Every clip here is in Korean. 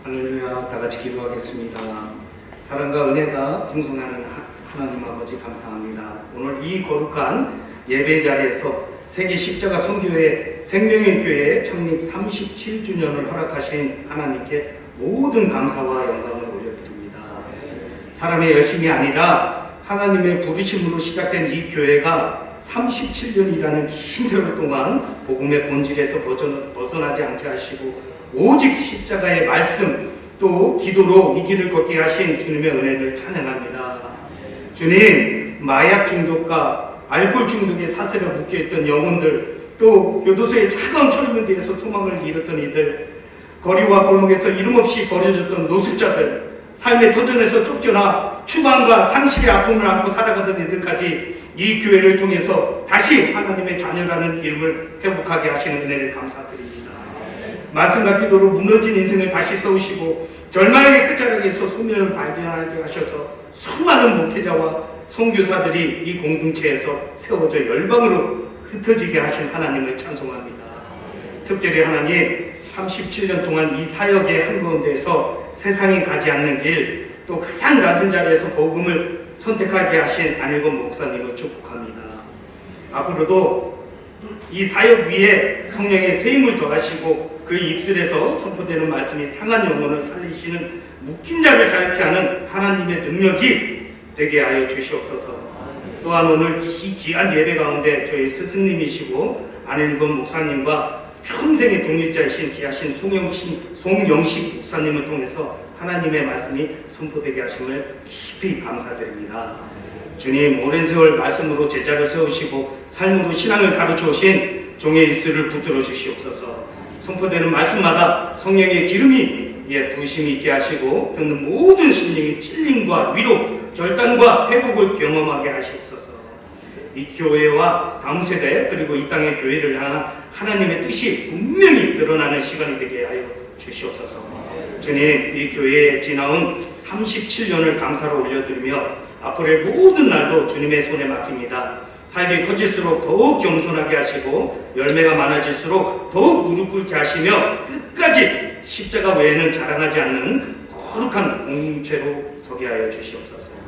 할렐루야. 다 같이 기도하겠습니다. 사랑과 은혜가 풍성하는 하나님 아버지 감사합니다. 오늘 이 거룩한 예배 자리에서 세계 십자가 선교회 생명의 교회 창립 37주년을 허락하신 하나님께 모든 감사와 영광을 올려드립니다. 사람의 열심이 아니라 하나님의 부르심으로 시작된 이 교회가 37년이라는 긴 세월 동안 복음의 본질에서 벗어나지 않게 하시고 오직 십자가의 말씀 또 기도로 이 길을 걷게 하신 주님의 은혜를 찬양합니다. 주님, 마약 중독과 알코올 중독의 사슬에 묶여있던 영혼들, 또 교도소의 차가운 철문대에서 소망을 잃었던 이들, 거리와 골목에서 이름 없이 버려졌던 노숙자들, 삶의 터전에서 쫓겨나 추방과 상실의 아픔을 안고 살아가던 이들까지 이 교회를 통해서 다시 하나님의 자녀라는 이름을 회복하게 하시는 은혜를 감사드립니다. 말씀과 기도로 무너진 인생을 다시 세우시고 절망의 끝자락에서 소명을 발견하게 하셔서 수많은 목회자와 선교사들이 이 공동체에서 세워져 열방으로 흩어지게 하신 하나님을 찬송합니다. 특별히 하나님, 37년 동안 이 사역의 한가운데에서 세상이 가지 않는 길, 또 가장 낮은 자리에서 복음을 선택하게 하신 안일권 목사님을 축복합니다. 앞으로도 이 사역 위에 성령의 세임을 더하시고 그 입술에서 선포되는 말씀이 상한 영혼을 살리시는 묶인 자를 자유케 하는 하나님의 능력이 되게 하여 주시옵소서. 또한 오늘 이 귀한 예배 가운데 저희 스승님이시고 안일권 목사님과 평생의 동역자이신 귀하신 송영식 목사님을 통해서 하나님의 말씀이 선포되게 하심을 깊이 감사드립니다. 주님, 오랜 세월 말씀으로 제자를 세우시고 삶으로 신앙을 가르쳐 오신 종의 입술을 붙들어 주시옵소서. 선포되는 말씀마다 성령의 기름이 부으심이 있게 하시고 듣는 모든 심령의 찔림과 위로, 결단과 회복을 경험하게 하시옵소서. 이 교회와 다음 세대 그리고 이 땅의 교회를 향한 하나님의 뜻이 분명히 드러나는 시간이 되게 하여 주시옵소서. 주님, 이 교회에 지나온 37년을 감사로 올려드리며 앞으로의 모든 날도 주님의 손에 맡깁니다. 사역이 커질수록 더욱 겸손하게 하시고 열매가 많아질수록 더욱 무릎 꿇게 하시며 끝까지 십자가 외에는 자랑하지 않는 거룩한 공동체로 서게 하여 주시옵소서.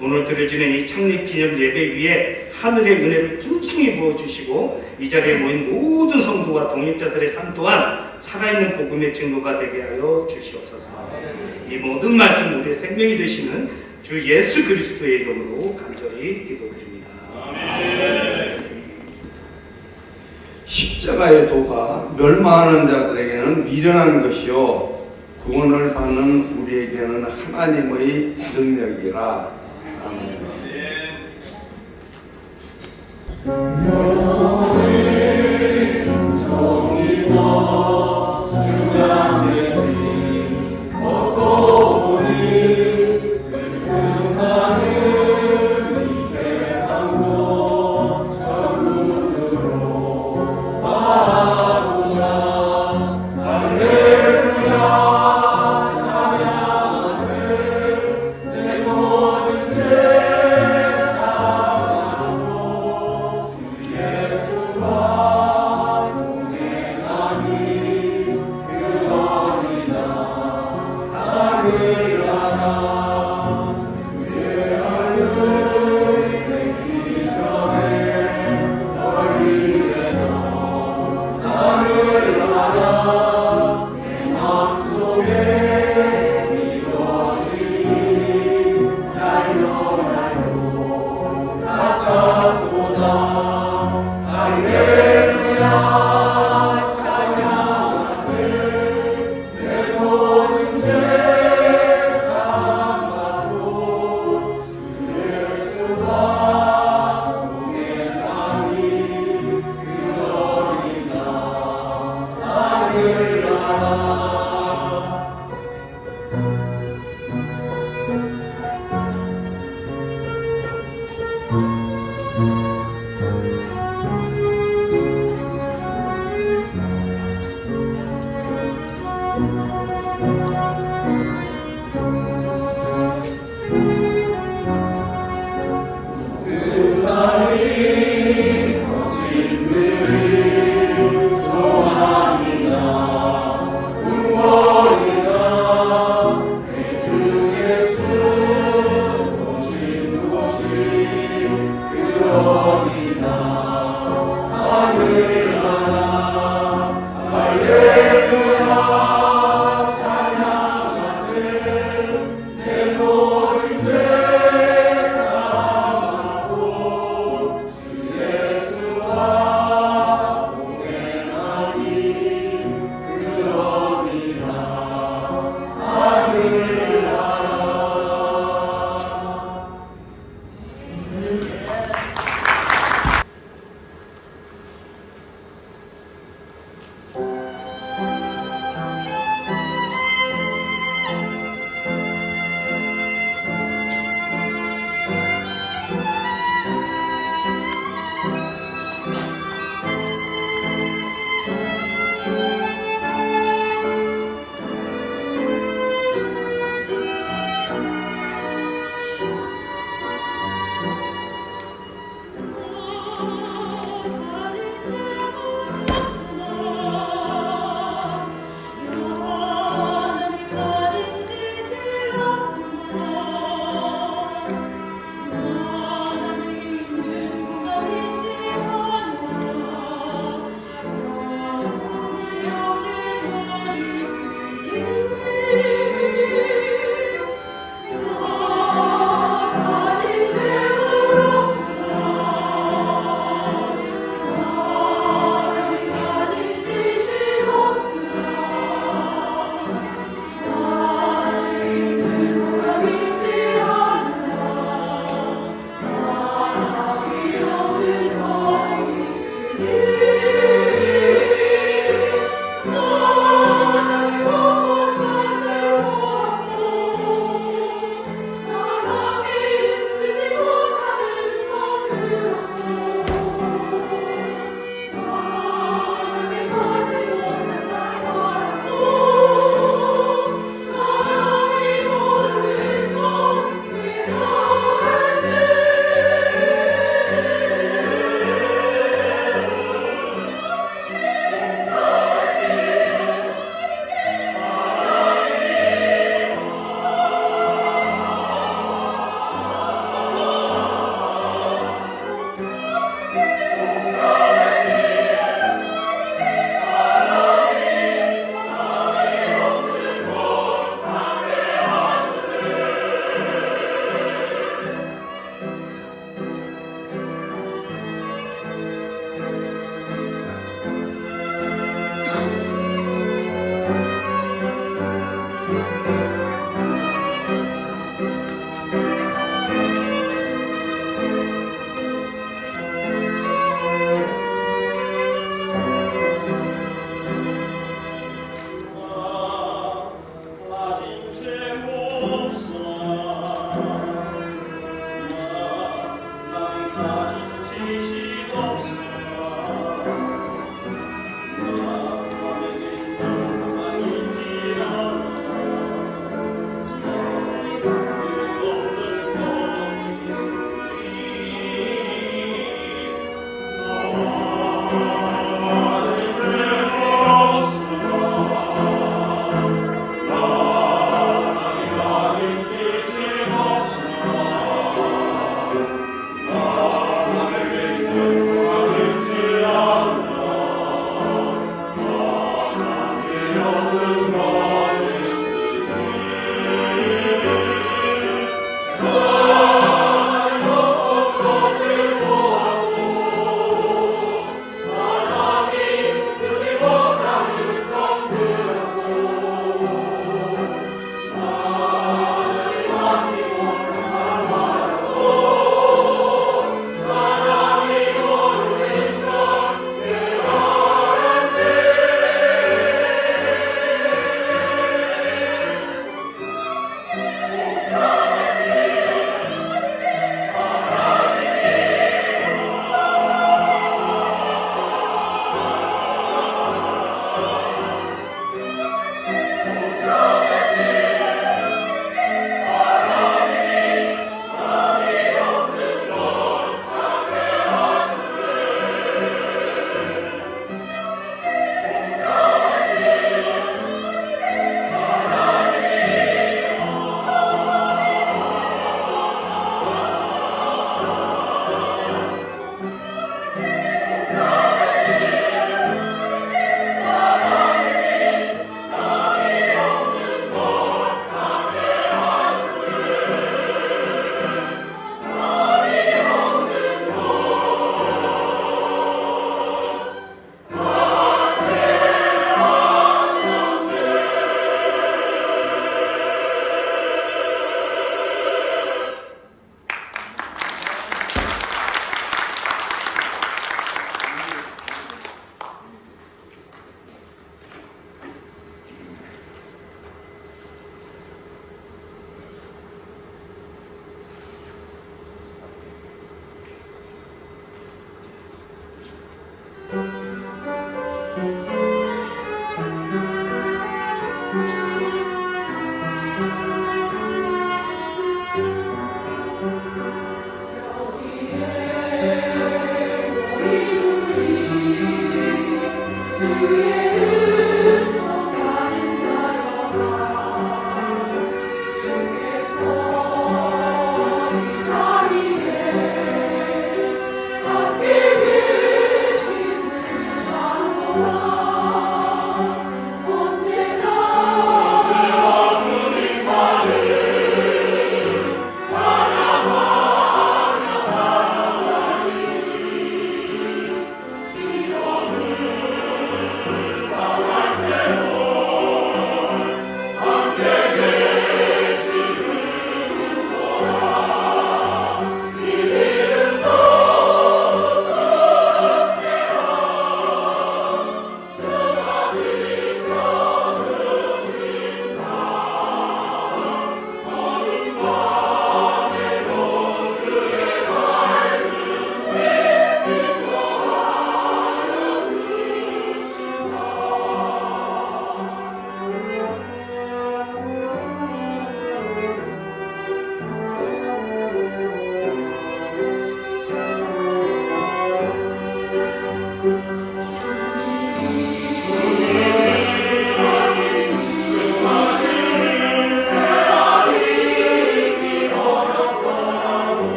오늘 드려지는 이 창립기념 예배 위에 하늘의 은혜를 풍성히 부어주시고 이 자리에 모인 모든 성도와 동역자들의 삶 또한 살아있는 복음의 증거가 되게 하여 주시옵소서. 이 모든 말씀 우리의 생명이 되시는 주 예수 그리스도의 이름으로 간절히 기도드립니다. 십자가의 도가 멸망하는 자들에게는 미련한 것이요 구원을 받는 우리에게는 하나님의 능력이라. 아멘. Amen.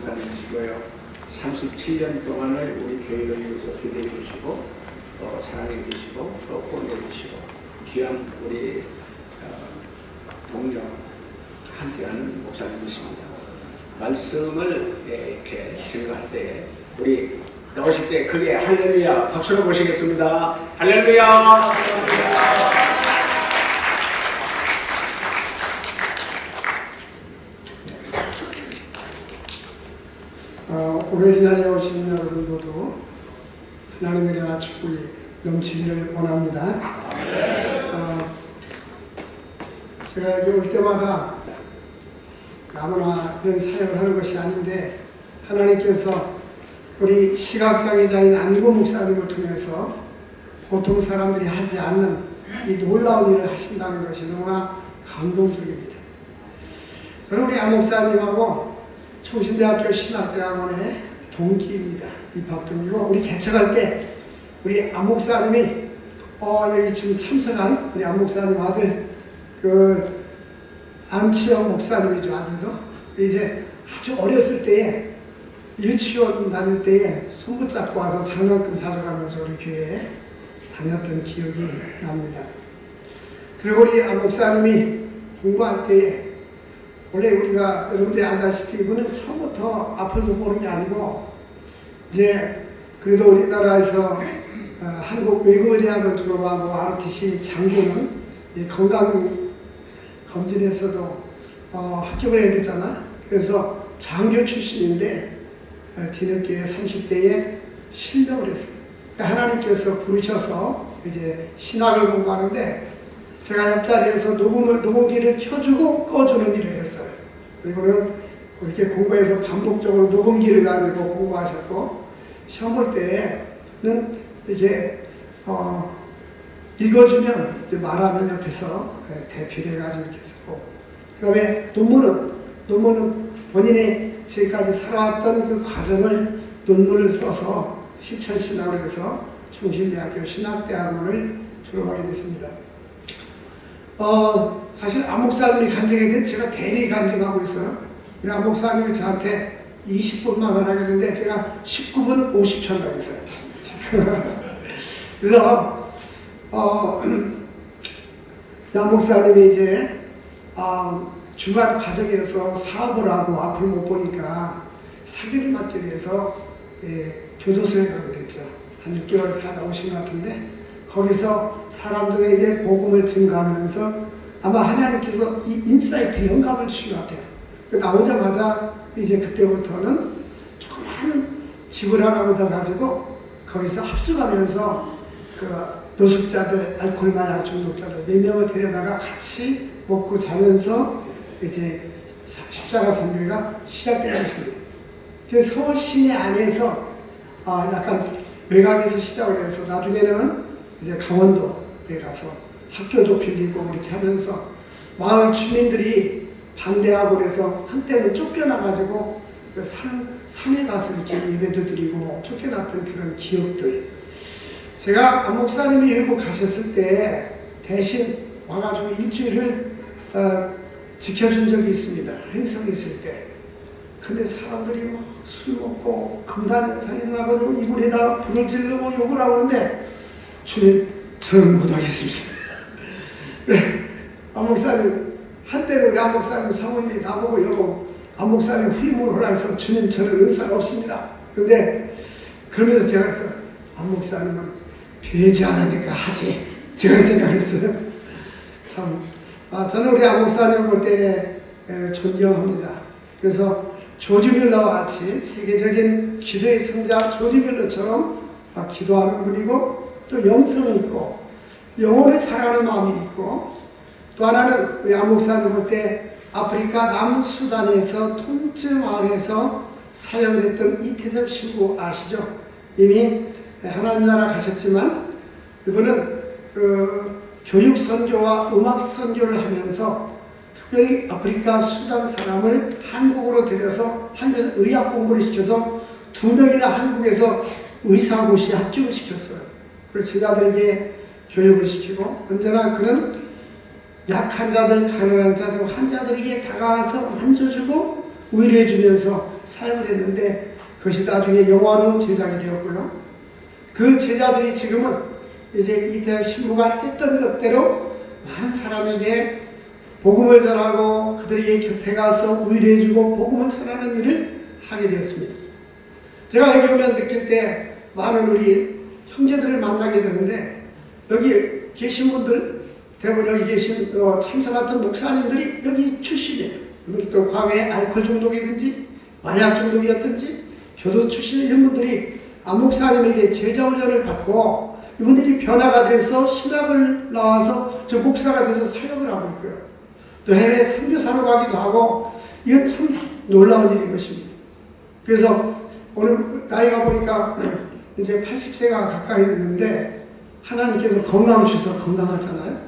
목사님이시고요. 37년 동안을 우리 교회를 위해서 기도해 주시고 또 사랑해 주시고 또 후원해 주시고 귀한 우리 동료 함께하는 목사님이십니다. 말씀을 이렇게 증거할 때 우리 나오실 때 크게 할렐루야 박수로 모시겠습니다. 할렐루야. 오늘 이 자리에 오신 여러분 모두 하나님의 은혜와 축복이 넘치기를 원합니다. 제가 여기 올 때마다 아무나 이런 사역을 하는 것이 아닌데 하나님께서 우리 시각장애자인 안구 목사님을 통해서 보통 사람들이 하지 않는 이 놀라운 일을 하신다는 것이 너무나 감동적입니다. 저는 우리 안 목사님하고 총신대학교 신학대학원의 동기입니다. 입학 동기고 우리 개척할 때 우리 안 목사님이 여기 지금 참석한 우리 안 목사님 아들 그 안치영 목사님이죠. 아들도 이제 아주 어렸을 때에 유치원 다닐 때에 손 붙잡고 와서 장난감 사줘가면서 우리 교회에 다녔던 기억이 납니다. 그리고 우리 안 목사님이 공부할 때에 원래 우리가 여러분들이 알다시피 이분은 처음부터 앞을 못 보는 게 아니고 이제 그래도 우리나라에서 한국 외국어대학을 졸업하고 ROTC 장교는 이 건강 검진에서도 합격을 해야 되잖아. 그래서 장교 출신인데 뒤늦게 30대에 실명을 했어요. 그러니까 하나님께서 부르셔서 이제 신학을 공부하는데 제가 옆자리에서 녹음기를 켜주고 꺼주는 일을 했어요. 이분은 그렇게 공부해서 반복적으로 녹음기를 가지고 공부하셨고 시험 볼 때는 이제 읽어주면 이제 말하면 옆에서 대피를 해가지고 이렇게 쓰고 그 다음에 논문은 본인이 지금까지 살아왔던 그 과정을 논문을 써서 실천신학으로 해서 충신대학교 신학대학원을 졸업하게 됐습니다. 사실 안 목사님이 간증했는데 제가 대리 간증하고 있어요. 안 목사님이 저한테 20분만 하라겠는데 제가 19분 50초 한다고 했어요. 그래서 양 목사님이 이제 중간 과정에서 사업을 하고 앞을 못 보니까 사기를 맞게 돼서 교도소에 가게 됐죠. 한 6개월 살다 오신 것 같은데 거기서 사람들에게 복음을 증가하면서 아마 하나님께서 이 인사이트 영감을 주신 것 같아요. 나오자마자 이제 그때부터는 조그만 집을 하나 얻어가지고 거기서 합숙하면서 그 노숙자들, 알코올 마약 중독자들 몇 명을 데려다가 같이 먹고 자면서 이제 십자가 선교가 시작된 것입니다. 그래서 서울 시내 안에서 약간 외곽에서 시작을 해서 나중에는 이제 강원도에 가서 학교도 빌리고 이렇게 하면서 마을 주민들이 반대하고 그래서 한때는 쫓겨나가지고 그 산에 가서 이렇게 예배도 드리고 쫓겨났던 그런 기억들. 제가 안 목사님이 일부 가셨을 때 대신 와가지고 일주일을 지켜준 적이 있습니다. 행성이 있을 때. 근데 사람들이 막 술 먹고 금단현상이 일어나가지고 이불에다 불을 지르고 욕을 하고 그러는데 주님 저는 못하겠습니다. 네, 안 목사님 한때는 우리 안 목사님 사모님이 나보고 여보 안 목사님 후임을 하라 해서 주님 저는 은사가 없습니다. 근데 그러면서 제가 했어요. 안 목사님은 배지 않으니까 하지. 제가 생각했어요. 참 저는 우리 안 목사님 볼 때 존경합니다. 그래서 조지 밀러와 같이 세계적인 기도의 성자 조지 밀러처럼 기도하는 분이고 또 영성이 있고 영혼을 사랑하는 마음이 있고 또 하나는 우리 안 목사님 볼 때 아프리카 남수단에서 통즈 마을에서 사역을 했던 이태석 신부 아시죠? 이미 하나님 나라 가셨지만 이분은 그 교육 선교와 음악 선교를 하면서 특별히 아프리카 수단 사람을 한국으로 데려서 한국에서 의학 공부를 시켜서 2명이나 한국에서 의사고시에 합격을 시켰어요. 그리고 제자들에게 교육을 시키고 언제나 그는 약한 자들, 가난한 자들, 환자들에게 다가와서 만져주고 위로해주면서 사역을 했는데 그것이 나중에 영화로 제작이 되었고요. 그 제자들이 지금은 이제 이태학 신부가 했던 것대로 많은 사람에게 복음을 전하고 그들에게 곁에 가서 위로해주고 복음을 전하는 일을 하게 되었습니다. 제가 여기 오면 느낄 때 많은 우리 형제들을 만나게 되는데 여기 계신 분들 대부분 여기 계신 참석했던 목사님들이 여기 출신이에요. 또 과거에 알코올 중독이든지 마약 중독이었든지 교도 출신 이런 분들이 안 목사님에게 제자 훈련을 받고 이분들이 변화가 돼서 신학을 나와서 저 목사가 돼서 사역을 하고 있고요. 또 해외 선교사로 가기도 하고 이건 참 놀라운 일인 것입니다. 그래서 오늘 나이가 보니까 이제 80세가 가까이 됐는데 하나님께서 건강 주셔서 건강하잖아요.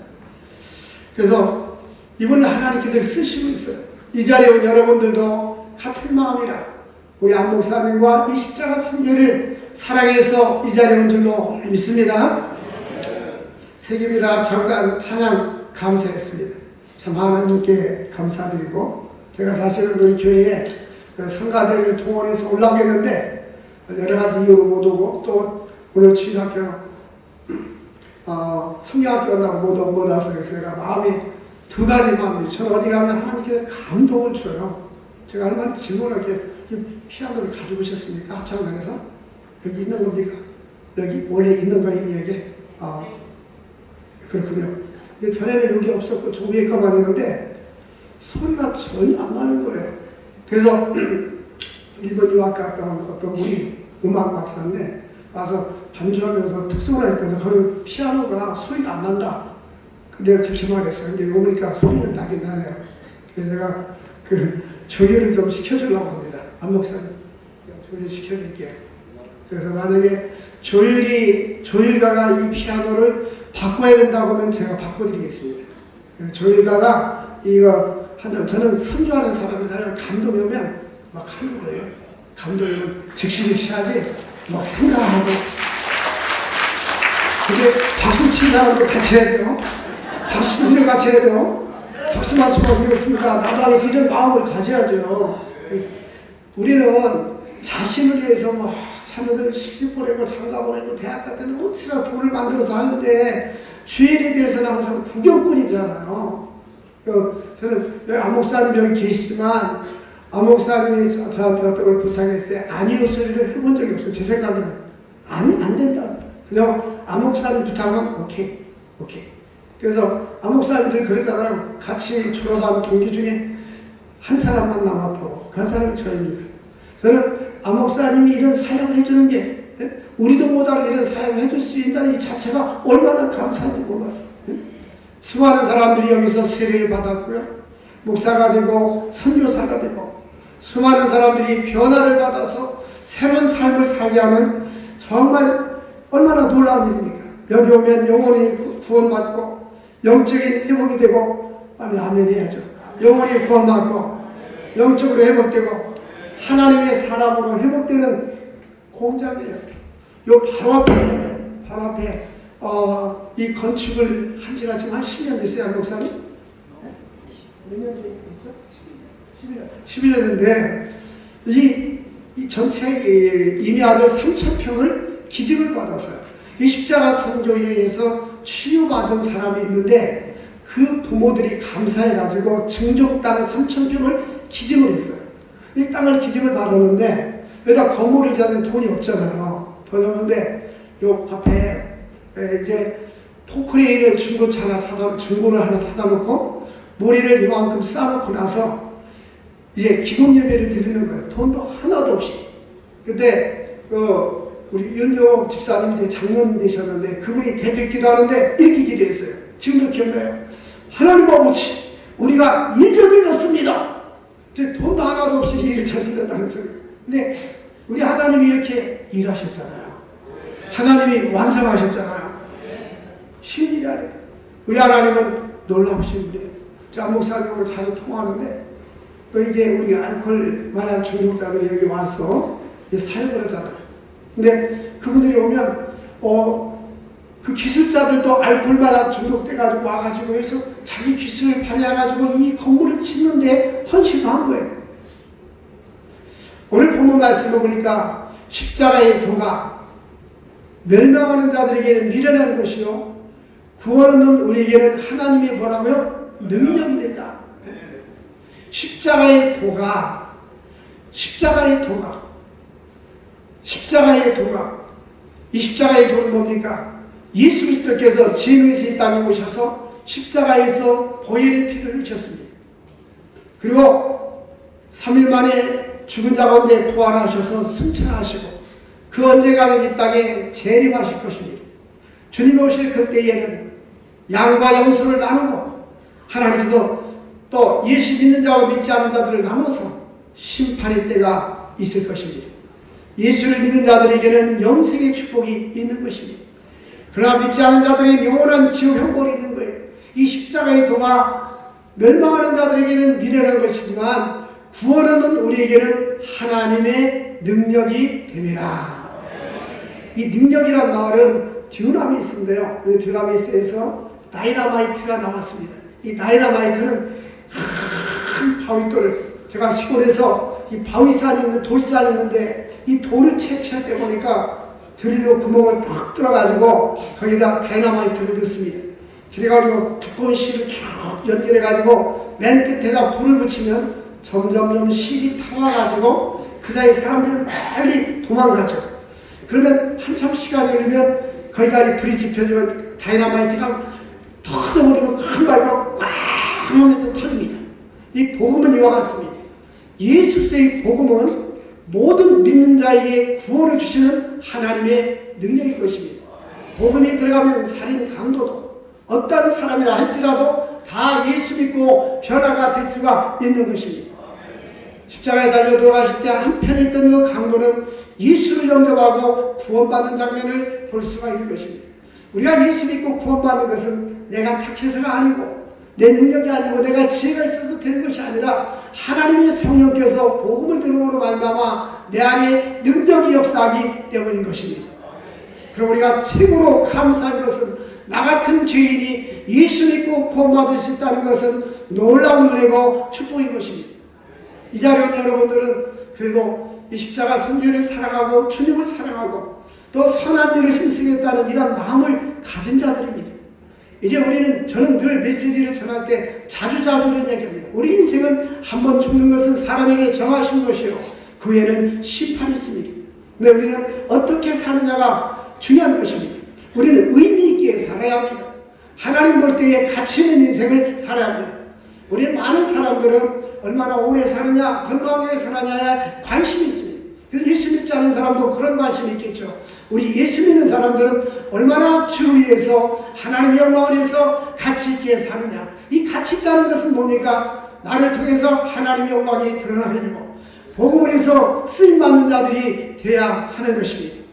그래서 이분을 하나님께서 쓰시고 있어요. 이 자리에 온 여러분들도 같은 마음이라 우리 안 목사님과 이 십자가 선교를 사랑해서 이 자리에 온 줄로 믿습니다. 세계비랍 장관 찬양 감사했습니다. 참 하나님께 감사드리고 제가 사실은 우리 교회에 성가대를 동원해서 올라오겠는데 여러 가지 이유로 못 오고 또 오늘 주일학교 성경학교 간다고 못 와서 제가 마음이 두 가지만 저는 어디 가면 하나님께서 감동을 줘요. 제가 얼마나 질문하게 피아노를 가지고 오셨습니까? 합창단에서? 여기 있는 겁니까? 여기 원래 있는 거예요, 여기? 아, 그렇군요. 근데 전에는 여기 없었고 저 위에 거만 있는데 소리가 전혀 안 나는 거예요. 그래서 일본 유학 갔다 온 어떤 분이 음악 박사인데 와서 반주하면서 특성을 했대서 그런 피아노가 소리가 안 난다. 내가 그렇게 말했어요. 근데 오니까 소리는 나긴 나네요. 그래서 제가 그 조율을 좀 시켜주려고 합니다. 안 목사님, 조율 시켜드릴게요. 그래서 만약에 조율가가 이 피아노를 바꿔야 된다고 하면 제가 바꿔드리겠습니다. 조율가가 이거 한다면 저는 선교하는 사람이라요. 감동이 오면 막 하는 거예요. 감동이 오면 즉시 하지 막 생각하고. 근데 박수 치는 사람도 같이 해야 돼요. 박수를 같이 해야 돼요. 박수만 쳐드리겠습니다. 나도 안에서 이런 마음을 가져야죠. 우리는 자신을 위해서 뭐 자녀들을 시집 보내고 장가 보내고 대학 갈 때는 어찌나 돈을 만들어서 하는데 주일에 대해서는 항상 구경꾼이잖아요. 저는 여기 안 목사님 여기 계시지만 안 목사님이 저한테 어떤 걸 부탁했어요. 아니요 소리를 해본 적이 없어요. 제 생각에는 아니 안 된다. 그냥 안 목사님 부탁하면 오케이. 그래서 안 목사님들이 그러잖아요. 같이 졸업한 동기 중에 한 사람만 남았다고. 그 한 사람이 저입니다. 저는 안 목사님이 이런 사역을 해주는 게 우리도 못하는 이런 사역을 해줄 수 있다는 이 자체가 얼마나 감사한지 몰라요. 수많은 사람들이 여기서 세례를 받았고요. 목사가 되고 선교사가 되고 수많은 사람들이 변화를 받아서 새로운 삶을 살게 하는 정말 얼마나 놀라운 일입니까? 여기 오면 영혼이 구원받고 영적인 회복이 되고 빨리 아멘 해야죠. 영혼이 구원받고 영적으로 회복되고 하나님의 사람으로 회복되는 공장이에요. 요 바로 앞에 이 건축을 한 지가 지금 한 10년 됐어요, 한 목사님? 몇 년 됐죠? 11년인데 이 전체 임야를 3,000평을 기증을 받았어요. 이 십자가 선교에 의해서 치유받은 사람이 있는데 그 부모들이 감사해가지고 증종 땅 3,000평을 기증을 했어요. 이 땅을 기증을 받았는데 여기다 건물을 짓는 돈이 없잖아요. 돈이 없는데 요 앞에 이제 포크레인을 중고를 하나 사다 놓고 모리를 이만큼 쌓아놓고 나서 이제 기금 예배를 드리는 거예요. 돈도 하나도 없이. 그때 우리 윤종 집사님이 이제 장로님 되셨는데 그분이 대표 기도하는데 이렇게 기도했어요. 지금도 기억나요. 하나님 아버지, 우리가 일 저질렀습니다. 돈도 하나도 없이 일을 저질렀다는 소리. 근데 우리 하나님이 이렇게 일하셨잖아요. 하나님이 완성하셨잖아요. 쉬운 일이 아니에요. 우리 하나님은 놀라우신 분이에요. 자, 목사님하고 자주 통화하는데 또 이제 우리 알코올 마약 중독자들이 여기 와서 사역을 하잖아요. 근데 그분들이 오면 그 기술자들도 알코올 마약 중독돼가지고 와가지고 해서 자기 기술을 발휘해가지고 이 건물을 짓는데 헌신을 한 거예요. 오늘 본문 말씀을 보니까 십자가의 도가 멸망하는 자들에게는 미련한 것이요 구원 얻는 우리에게는 하나님의 뭐라고요? 능력이 된다. 십자가의 도가 이 십자가의 도는 뭡니까? 예수 그리스도께서 진리의 땅에 오셔서 십자가에서 보혈의 피를 흘리셨습니다. 그리고 3일 만에 죽은 자 가운데 부활하셔서 승천하시고 그 언젠가는 이 땅에 재림하실 것입니다. 주님이 오실 그때에는 양과 염소를 나누고 하나님께서 또 예수 믿는 자와 믿지 않는 자들을 나눠서 심판의 때가 있을 것입니다. 예수를 믿는 자들에게는 영생의 축복이 있는 것입니다. 그러나 믿지 않는 자들에게는 영원한 지옥 형벌이 있는 거예요. 이 십자가의 도가 멸망하는 자들에게는 미련한 것이지만 구원 얻는 우리에게는 하나님의 능력이 됩니다. 이 능력이란 말은 듀나미스인데요. 이 듀나미스에서 다이나마이트가 나왔습니다. 이 다이나마이트는 큰 바위돌을 제가 시골에서 이 바위산이 있는 돌산이 있는데 이 돌을 채취할 때 보니까 드릴로 구멍을 팍 뚫어가지고 거기다 다이나마이트를 넣습니다. 그래가지고 두꺼운 실을 쭉 연결해가지고 맨 끝에다 불을 붙이면 점점점 실이 타와가지고 그 사이 사람들은 빨리 도망가죠. 그러면 한참 시간이 흐르면 거기까지 불이 지펴지면 다이너마이트가 터져버리면 큰 발과 꽝 하면서 터집니다. 이 복음은 이와 같습니다. 예수 그리스도의 복음은 모든 믿는 자에게 구원을 주시는 하나님의 능력일 것입니다. 복음이 들어가면 살인 강도도 어떤 사람이라 할지라도 다 예수 믿고 변화가 될 수가 있는 것입니다. 십자가에 달려 돌아가실 때 한편에 있던 그 강도는 예수를 영접하고 구원받는 장면을 볼 수가 있는 것입니다. 우리가 예수 믿고 구원받는 것은 내가 착해서가 아니고 내 능력이 아니고 내가 지혜가 있어서 되는 것이 아니라 하나님의 성령께서 복음을 들음으로 말미암아 내 안에 능력이 역사하기 때문인 것입니다. 그럼 우리가 최고로 감사한 것은 나 같은 죄인이 예수 믿고 구원받을 수 있다는 것은 놀라운 은혜고 축복인 것입니다. 이 자리에 있는 여러분들은 그래도 이 십자가 성교를 사랑하고 주님을 사랑하고 또 선한 일을 힘쓰겠다는 이런 마음을 가진 자들입니다. 이제 저는 늘 메시지를 전할 때 자주 이런 얘기합니다. 우리 인생은 한번 죽는 것은 사람에게 정하신 것이요 그 후에는 심판이 있습니다. 근데 우리는 어떻게 사느냐가 중요한 것입니다. 우리는 의미 있게 살아야 합니다. 하나님 볼 때에 가치 있는 인생을 살아야 합니다. 우리 많은 사람들은 얼마나 오래 사느냐, 건강하게 사느냐에 관심이 있습니다. 그래서 예수 믿지 않은 사람도 그런 관심이 있겠죠. 우리 예수 믿는 사람들은 얼마나 주를 위해서 하나님의 영광을 위해서 가치 있게 사느냐. 이 가치 있다는 것은 뭡니까? 나를 통해서 하나님의 영광이 드러나게 되고 복음을 해서 쓰임받는 자들이 돼야 하는 것입니다.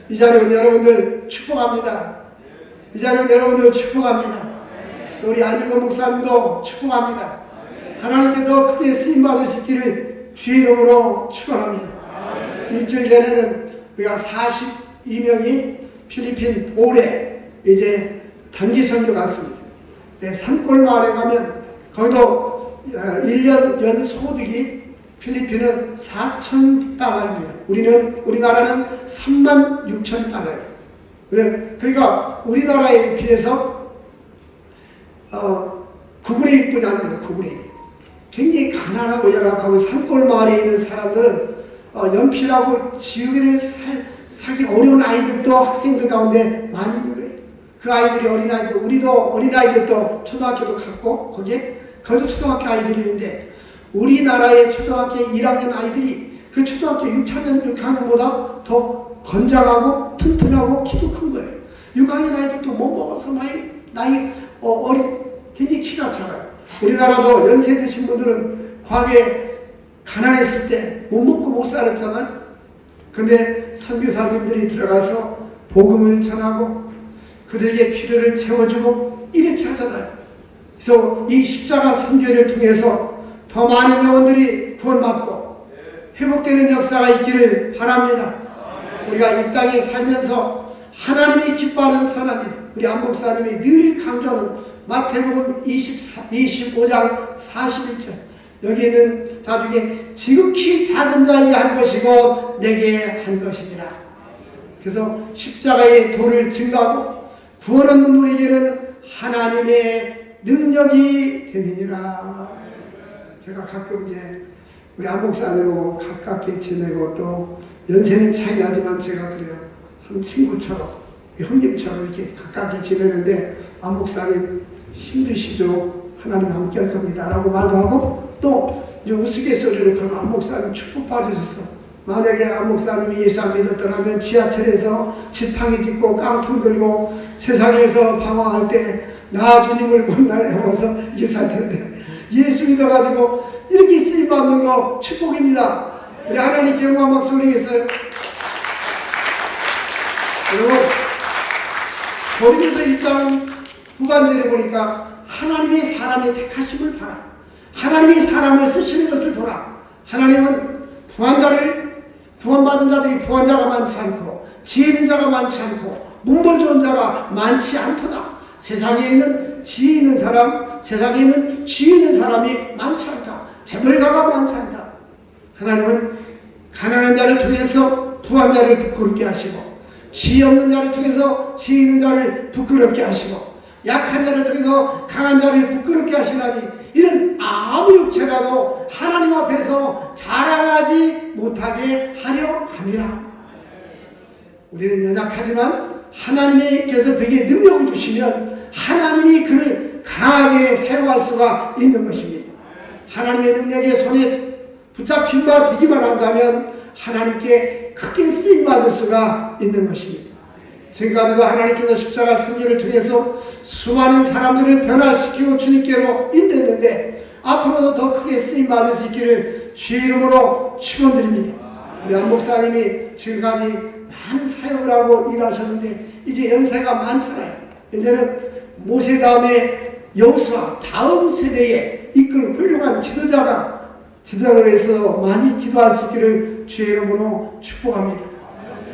이 자리에 여러분들 축복합니다. 이 자리에 여러분들 축복합니다. 우리 안일권 목사님도 축복합니다. 하나님께 더 크게 쓰임받을 수 있기를 주의 이름으로 축원합니다. 일주일 전에는 우리가 42명이 필리핀 볼에 이제 단기 선교 갔습니다. 산골 마을에 가면 거기도 1년 연 소득이 필리핀은 4,000달러입니다. 우리나라는 36,000달러예요. 그러니까 우리나라에 비해서 9분의 1뿐이 아닙니다. 9분의 1. 굉장히 가난하고 열악하고 산골 마을에 있는 사람들은 연필하고 지우개를 사기 어려운 아이들도 학생들 가운데 많이 있는 그 아이들이 어린아이들, 우리도 어린아이들도 초등학교도 갔고 거기도 초등학교 아이들이 있는데 우리나라의 초등학교 1학년 아이들이 그 초등학교 6학년 6학년보다 더 건장하고 튼튼하고 키도 큰 거예요. 6학년 아이들도 못 먹어서 나이 굉장히 키가 작아요. 우리나라도 연세 드신 분들은 과거에 가난했을 때 못 먹고 못 살았잖아요. 근데 선교사님들이 들어가서 복음을 전하고 그들에게 필요를 채워주고 이렇게 하잖아요. 그래서 이 십자가 선교를 통해서 더 많은 영혼들이 구원받고 회복되는 역사가 있기를 바랍니다. 우리가 이 땅에 살면서 하나님이 기뻐하는 선한 일, 우리 안 목사님이 늘 강조하는 마태복음 25장 41절 여기에는 자중에 지극히 작은 자에게 한 것이고 내게 한 것이니라. 그래서 십자가의 도를 증거하고 구원 얻는 우리에게는 하나님의 능력이 됨이니라. 제가 가끔 이제 우리 안 목사님하고 가깝게 지내고 또 연세는 차이 나지만 제가 그래요. 한 친구처럼 형님처럼 이렇게 가깝게 지내는데 안 목사님 힘드시죠? 하나님 함께 할 겁니다 라고 말도 하고 또 이제 우스갯소리로 그러면 안 목사님 축복받으셔서 만약에 안 목사님이 예수 안 믿었더라면 지하철에서 지팡이 짚고 깡통 들고 세상에서 방황할 때 나 주님을 본 날 해봐서 이게 살 텐데 예수 믿어가지고 이렇게 쓰임받는 거 축복입니다. 우리 하나님께 영광 박수 올리겠어요? 여러분 고린도서 1장 후반절에 보니까 하나님의 사람의 택하심을 봐라. 하나님이 사람을 쓰시는 것을 보라. 하나님은 구원받은 자들이 부한자가 많지 않고 지혜 있는 자가 많지 않고 문벌 좋은 자가 많지 않도다. 세상에는 지혜 있는 사람, 세상에는 지혜 있는 사람이 많지 않다. 재벌가가 많지 않다. 하나님은 가난한 자를 통해서 부한 자를 부끄럽게 하시고 지혜 없는 자를 통해서 지혜 있는 자를 부끄럽게 하시고 약한 자를 통해서 강한 자를 부끄럽게 하시나니 이런 아무 육체라도 하나님 앞에서 자랑하지 못하게 하려 함이라. 우리는 연약하지만 하나님께서 그에게 능력을 주시면 하나님이 그를 강하게 사용할 수가 있는 것입니다. 하나님의 능력의 손에 붙잡힌 바 되기만 한다면 하나님께 크게 쓰임받을 수가 있는 것입니다. 지금까지도 하나님께서 십자가 성전을 통해서 수많은 사람들을 변화시키고 주님께로 인도했는데 앞으로도 더 크게 쓰임받을 수 있기를 주의 이름으로 축원드립니다. 우리 안 목사님이 지금까지 많은 사역을 하고 일하셨는데 이제 연세가 많잖아요. 이제는 모세 다음에 여호수아 다음 세대에 이끌 훌륭한 지도자를 해서 많이 기도할 수 있기를 주의 이름으로 축복합니다.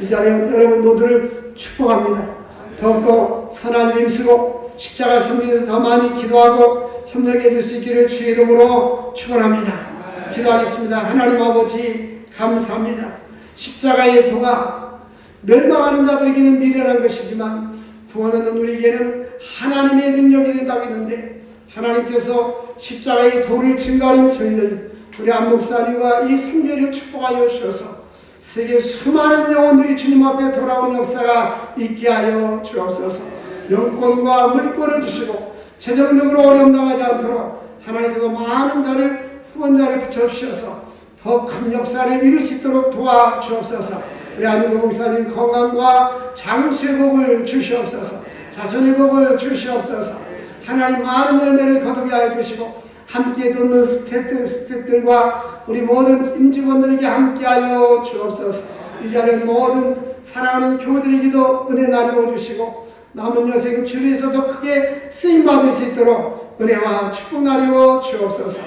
이 자리에 여러분 모두를 축복합니다. 더욱더 선한 일 힘쓰고 십자가 섬기면서 더 많이 기도하고 협력해 줄 수 있기를 주의 이름으로 축원합니다. 기도하겠습니다. 하나님 아버지 감사합니다. 십자가의 도가 멸망하는 자들에게는 미련한 것이지만 구원하는 우리에게는 하나님의 능력이 된다고 했는데 하나님께서 십자가의 도를 증거하는 저희들 우리 안 목사님과 이 성례를 축복하여 주셔서 세계 수많은 영혼들이 주님 앞에 돌아오는 역사가 있게 하여 주옵소서. 영권과 물권을 주시고 재정적으로 어려움 당하지 않도록 하나님께서 많은 자를 후원자를 붙여주셔서 더 큰 역사를 이룰 수 있도록 도와주옵소서. 우리 안일구 목사님 건강과 장수의 복을 주시옵소서. 자손의 복을 주시옵소서. 하나님 많은 열매를 거두게 하여 주시고 함께 돕는 스태프들과 우리 모든 임직원들에게 함께하여 주옵소서. 이 자리에 모든 사랑하는 교우들에게도 은혜 나누어 주시고 남은 여생 주리에서 더 크게 쓰임받을 수 있도록 은혜와 축복 나누어 주옵소서.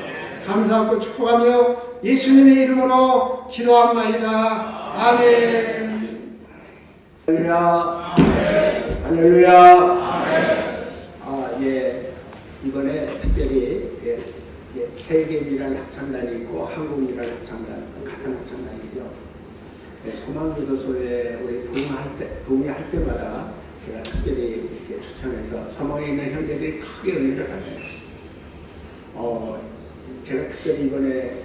감사하고 축복하며 예수님의 이름으로 기도합나이다. 아멘. 할렐루야. 할렐루야. 이번에 특별히 세계 미랄 합창단이 있고 한국 미랄 합창단 같은 합창단이죠. 소망교도소에 우리 부흥할 때마다 제가 특별히 이렇게 추천해서 소망에 있는 형제들이 크게 은혜를 받아요. 제가 특별히 이번에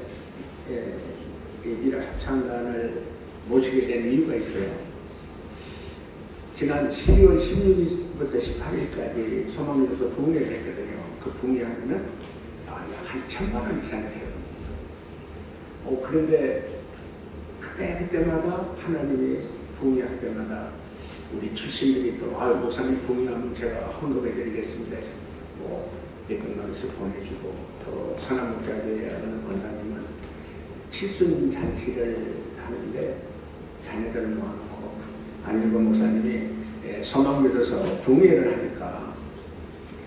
미랄 합창단을 모시게 된 이유가 있어요. 지난 12월 16일부터 18일까지 소망교도소 부흥회를 했거든요. 그 부흥회하면은 약 한 1,000만 원 이상이 돼요. 그런데 그때마다 하나님이 부흥회할 때마다 우리 출신들이 또 목사님 부흥회하면 제가 헌금해 드리겠습니다. 예금만원씩 보내주고 또 선한목자교회 어느 권사님은 칠순잔치를 하는데 자녀들을 모아놓고 안일구 목사님이 소망교도소 부흥회를 하니까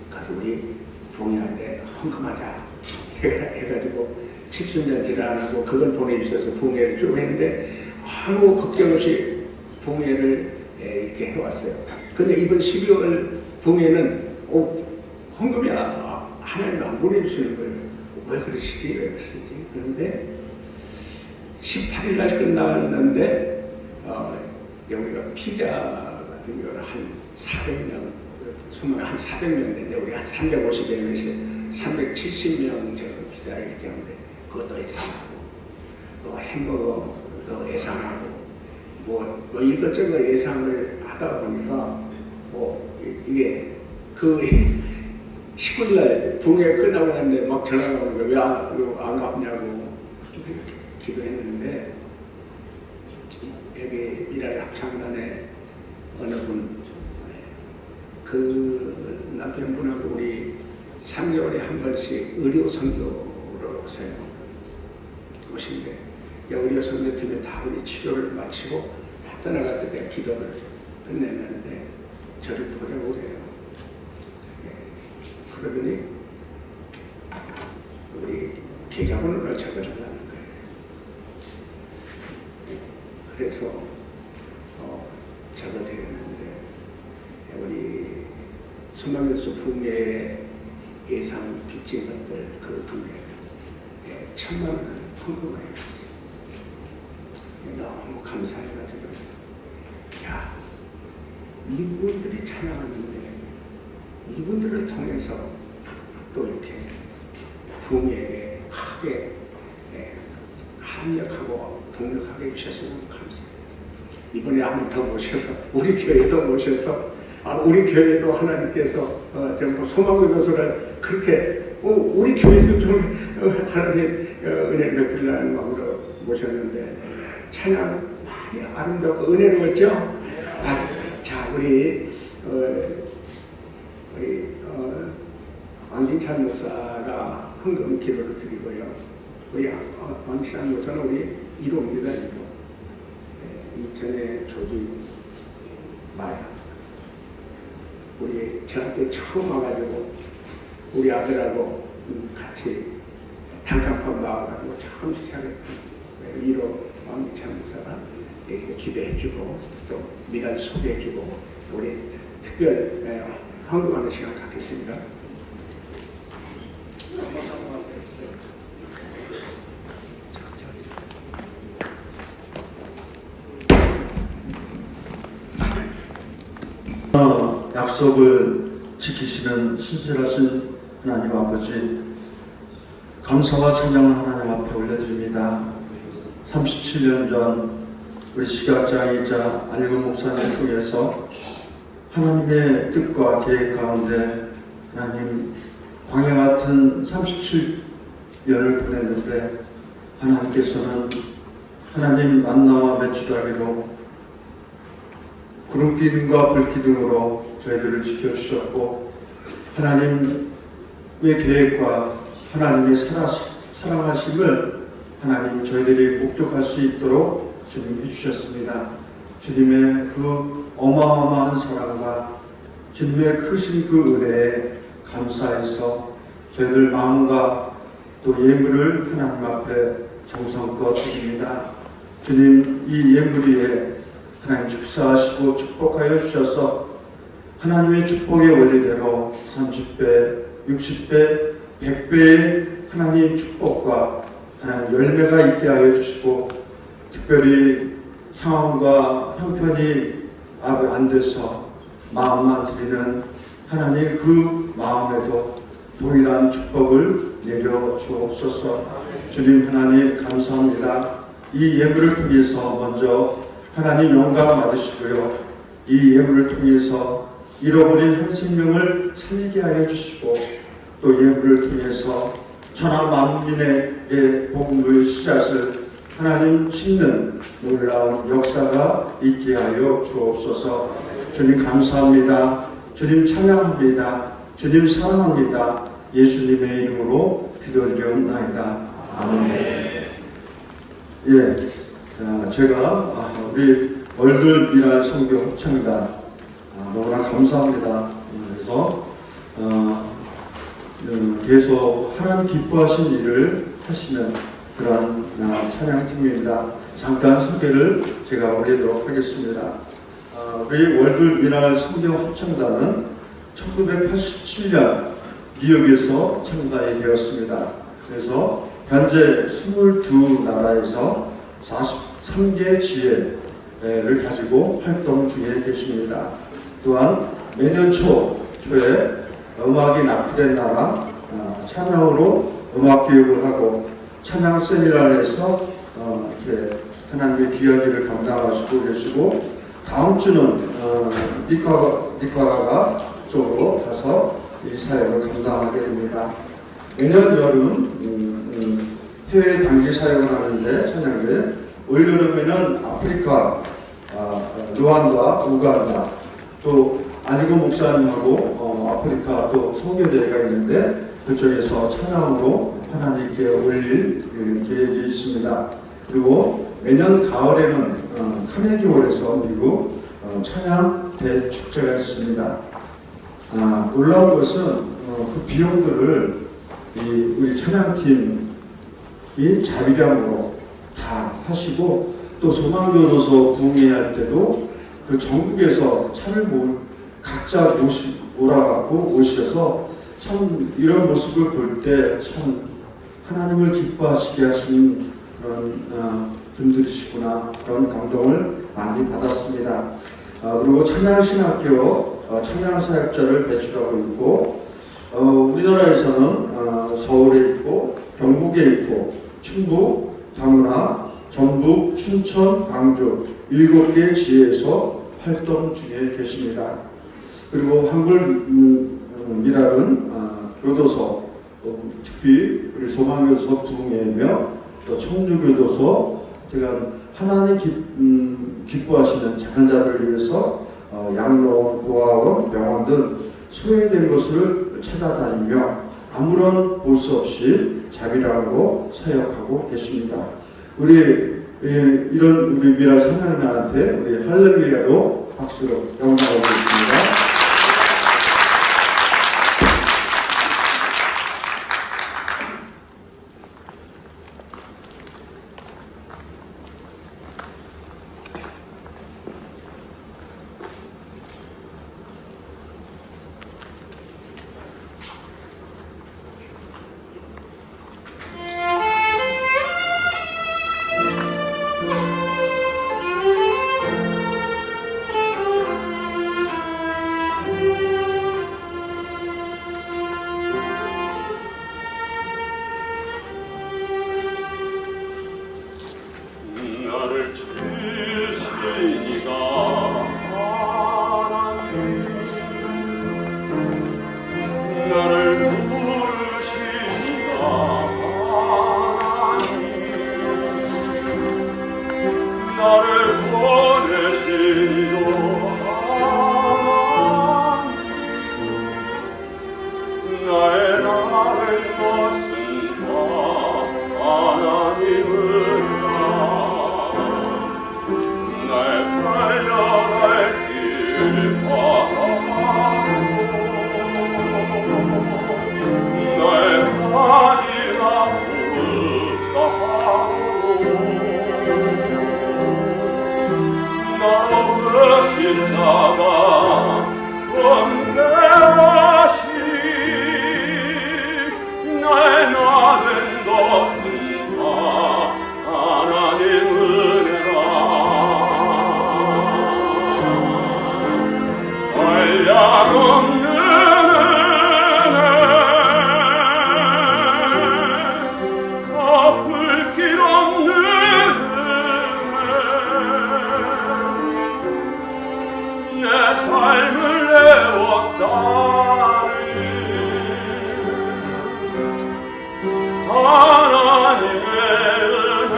가서 우리 부흥회할 때 헌금하자 해가지고 칠순잔치를 안 하고 그걸 보내주셔서 부흥회를 쭉 했는데 아무 걱정 없이 부흥회를 이렇게 해왔어요. 근데 이번 12월 부흥회는 헌금이 하나님 안 보내주시는 거예요. 왜 그러시지? 왜 그러시지? 그런데 18일 날 끝났는데 우리가 피자 같은 경우는 한 400명, 소문은 한 400명 되는데 우리 한 350명에서 370명 피자를 이렇게 하는데 그것도 예상하고 또 햄버거도 예상하고 뭐 이것저것 예상을 하다 보니까 이게 그 19일날 부흥회 끝나고 났는데 막 전화가 오는 거예요. 왜 안 가냐고 기도했는데 여기 미랄 합창단에 어느 분 그 남편분하고 우리 3개월에 한 번씩 의료 선교로 오세요. 오신데 의료 선교팀에 다 우리 치료를 마치고 다 떠나갈 때 기도를 끝냈는데 저를 보자고 그래요. 그러더니 우리 계좌번호를 적어달라는 거예요. 그래서 적어드렸는데 우리 소망교도소 부흥회에 예상 빚진 것들 그 금액 1,000만 원을 헌금을 해놨어요. 너무 감사해가지고 이분들이 찬양하는데 이분들을 통해서 또 이렇게 부흥회에 크게 합력하고 동력하게 해주셔서 너무 감사합니다. 이번에 한 번 더 모셔서 우리 교회도 모셔서 우리 교회도 하나님께서 전부 소망의 교수를 그렇게 우리 교회도 좀 하나님 은혜를 베풀라는 마음으로 모셨는데 찬양 많이 아름답고 은혜로웠죠. 자 우리 안진찬 목사가 헌금 기도를 드리고요. 우리 안진찬 목사는 우리 1호입니다. 1호. 인천의 조지 마야. 우리 저한테 처음 와가지고 우리 아들하고 같이 단칸방 나와가지고 처음 시작했고 1호 안진찬 목사가 이렇게 기대해주고 또 미랄 소개해주고 우리 특별 헌금하는 시간 갖겠습니다. 약속을 지키시는 신실하신 하나님 아버지, 감사와 찬양을 하나님 앞에 올려드립니다. 37년 전 우리 시각장애이자 안일근 목사님 통해서 하나님의 뜻과 계획 가운데 하나님 광야 같은 37년을 보냈는데 하나님께서는 하나님 만나와 매출하기로 구름기둥과 불기둥으로 저희들을 지켜주셨고 하나님의 계획과 하나님의 사랑하심을 하나님 저희들이 목격할 수 있도록 주님 해주셨습니다. 주님의 그 어마어마한 사랑과 주님의 크신 그 은혜에 감사해서 저희들 마음과 또 예물을 하나님 앞에 정성껏 드립니다. 주님 이 예물 위에 하나님 축사하시고 축복하여 주셔서 하나님의 축복의 원리대로 30배, 60배, 100배의 하나님 축복과 하나님 열매가 있게 하여 주시고 특별히 상황과 형편이 안 돼서 마음만 드리는 하나님 그 마음에도 동일한 축복을 내려 주옵소서. 주님 하나님 감사합니다. 이 예물을 통해서 먼저 하나님 영광 받으시고요. 이 예물을 통해서 잃어버린 한 생명을 살리게 하여 주시고 또 예물을 통해서 천하 만민에게 복음의 씨앗을 하나님 심는 놀라운 역사가 있게 하여 주옵소서. 주님 감사합니다. 주님 찬양합니다. 주님 사랑합니다. 예수님의 이름으로 기도드리옵나이다. 아멘. 예, 제가 우리 월드 미랄 선교 합창단 너무나 감사합니다. 그래서 계속 하나님 기뻐하신 일을 하시는 그런 찬양팀입니다. 잠깐 소개를 제가 올리도록 하겠습니다. 우리 월드 미랄 선교 합창단은 1987년 뉴욕에서 창단이 되었습니다. 그래서 현재 22나라에서 43개 지회를 가지고 활동 중에 계십니다. 또한 매년 초에 음악이 낙후된 나라 찬양으로 음악 교육을 하고 찬양 세미나에서 이렇게 하나님의 귀한 일을 감당하시고 계시고 다음 주는 니카라과 쪽으로 가서 이 사역을 감당하게 됩니다. 매년 여름 해외 단기 사역을 하는데 찬양대 올여름에는 아프리카, 루안다, 우간다 또 안일근 목사님하고 아프리카 또 선교대회가 있는데 그쪽에서 찬양으로 하나님께 올릴 계획이 있습니다. 그리고 매년 가을에는 카네기홀에서 미국 찬양 대축제가 있습니다. 놀라운 것은 그 비용들을 우리 찬양팀이 자비량으로 다 하시고 또 소망교도소 부흥회할 때도 그 전국에서 차를 각자 몰아갖고 오셔서 참 이런 모습을 볼 때 참 하나님을 기뻐하시게 하시는 그런 분들이시구나 그런 감동을 많이 받았습니다. 그리고 찬양신학교 청양사역자를 배출하고 있고 우리나라에서는 서울에 있고 경북에 있고 충북, 다문화, 전북, 춘천, 광주 7개 지회에서 활동 중에 계십니다. 그리고 한글 미랄은 교도소, 특히 우리 소망교도소 부흥회며 또 청주교도소, 하나님 기뻐하시는 작은 자들을 위해서 양로원, 고아원, 병원 등 소외된 곳을 찾아다니며 아무런 보수 없이 자비라고 사역하고 계십니다. 이런 우리 미랄 선양단한테 우리 할렐루야로 박수로 영광하고 있습니다. 나를 주시니가 하나님, 나를 부르시니가 하나님, 나를 보내시니도 하나님, 나의 나를 것은 하나님을 달려갈 길 바라고 나의 마지막 부탁하고 나로 그 십자가 건배하시 나의 나는 것은 하나님 은혜라 한량없는 은혜 갚을 길 없는 은혜 내 삶을 내어 사는 하나님의 은혜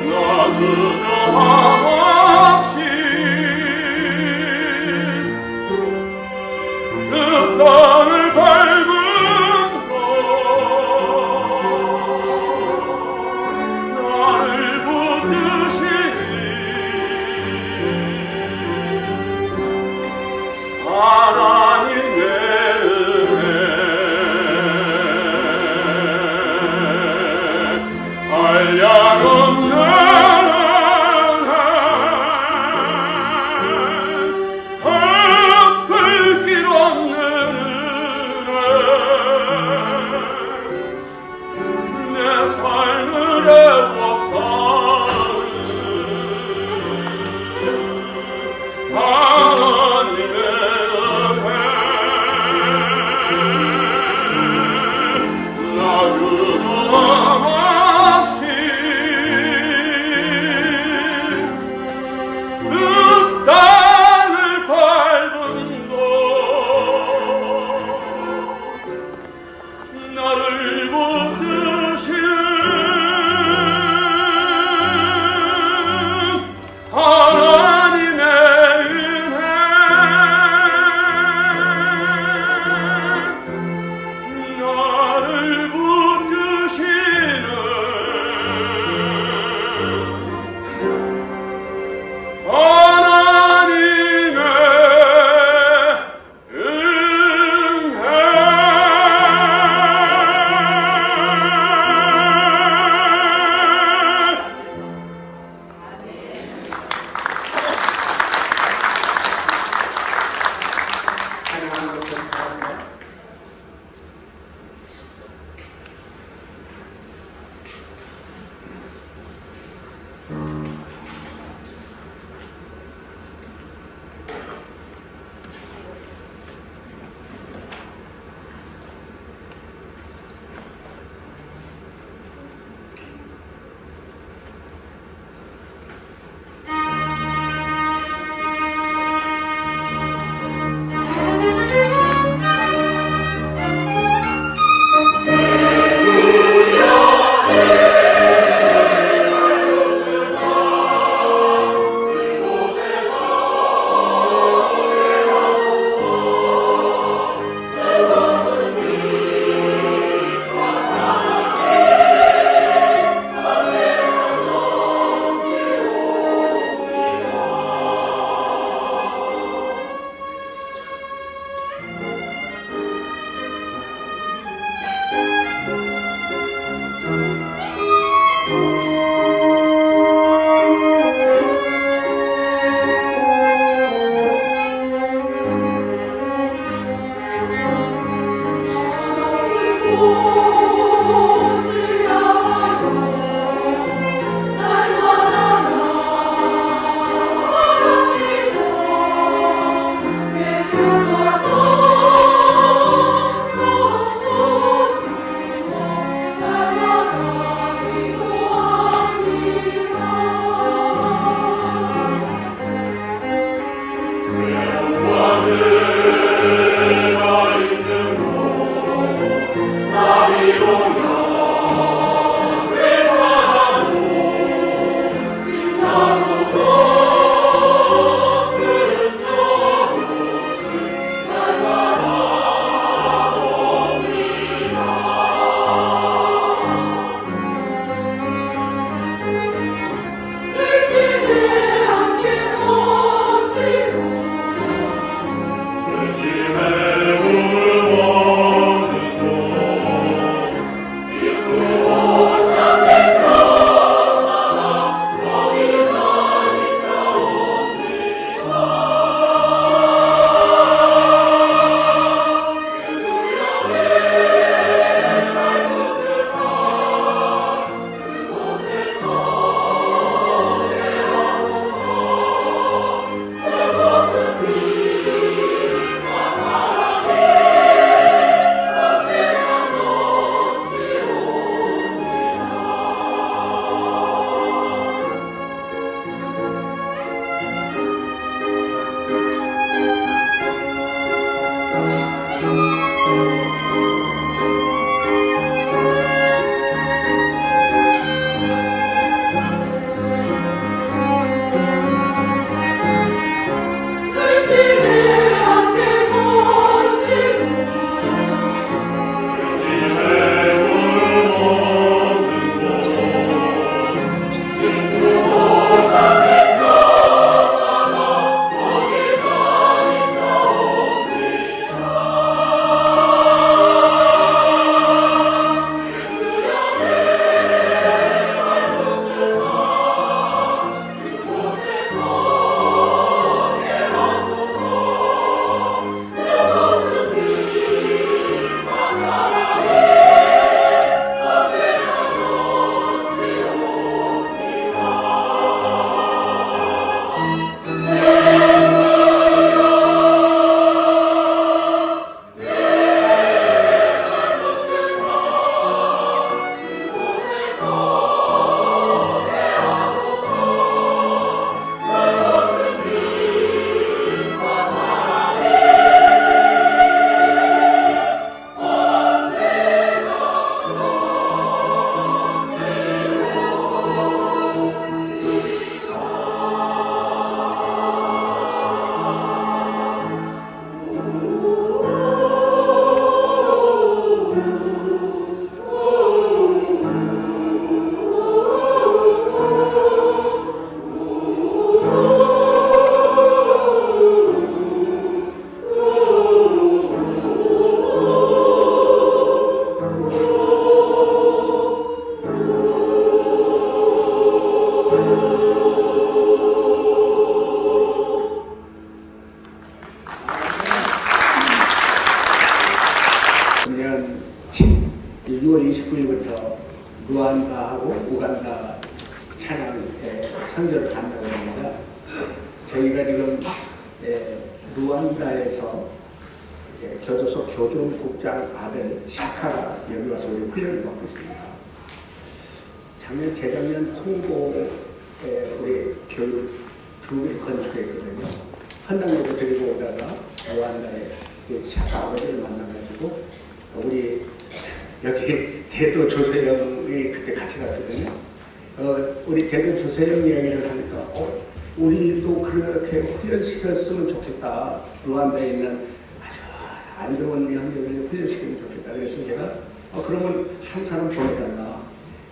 나 주저함 없이 그 땅을 밟은 것 나를 붙드시니 하나님의 은혜 한량없는 갚을 길 없는 은혜 내 삶을 애워 사는 하나님의 은혜 나 주저함 없이 그 땅을 밟은 것 나를 붙드시는 하나님의 은혜 나를 붙드시는 하나님의 은혜 6월 29일부터 루안다하고 우간다 찬양 선교를 간다고 합니다. 저희가 지금 루안다에서 교도소 교정국장 아들 샤카가 여기 와서 우리 훈련을 받고 있습니다. 작년, 재작년 콩고에 우리 교육 두 건축했거든요. 헌당에도 데리고 오다가 루안다에 샤카 아버지를 만나가지고 우리 여기 대도 조세영이 그때 같이 갔거든요. 우리 대도 조세영 이야기를 하니까 우리도 그렇게 훈련시켰으면 좋겠다. 루안다에 있는 아주 안 좋은 형제들을 훈련시키면 좋겠다. 그래서 제가 그러면 한 사람 보내달라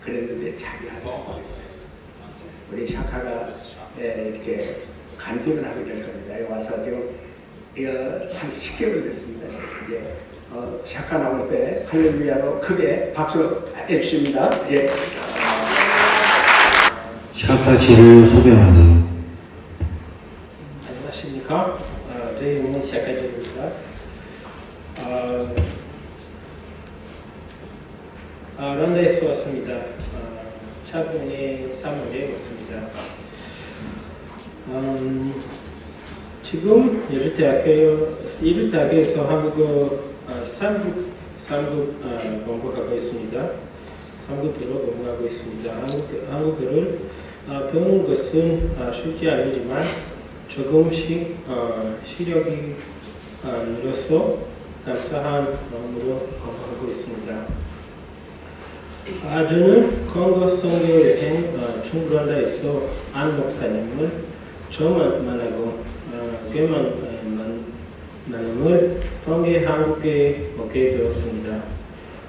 그랬는데 자기한테 보냈어요. 우리 샤카가 이렇게 간증을 하게 될 겁니다. 여기 와서 지금 한 10개월 됐습니다. 그래서 이제 샤카 나올 때 할렐루야로 크게 박수 해주십니다. 예. 샤카 지를 소개합니다. 안녕하십니까? 저희 이름은 샤카지입니다. 런던에서 왔습니다. 작년에 3월에 왔습니다. 지금 예루대학교에서 한국어 3급 공부하고 있습니다. 3급으로 공부하고 있습니다. 한국어를 배우는 것은 쉽지 않지만 조금씩 시력이 늘어서 감사한 마음으로 공부하고 있습니다. 저는 콩고 선교여행 중간다에서 안 목사님을 처음 만나고 꽤 많은 통해 한국에 오게 되었습니다.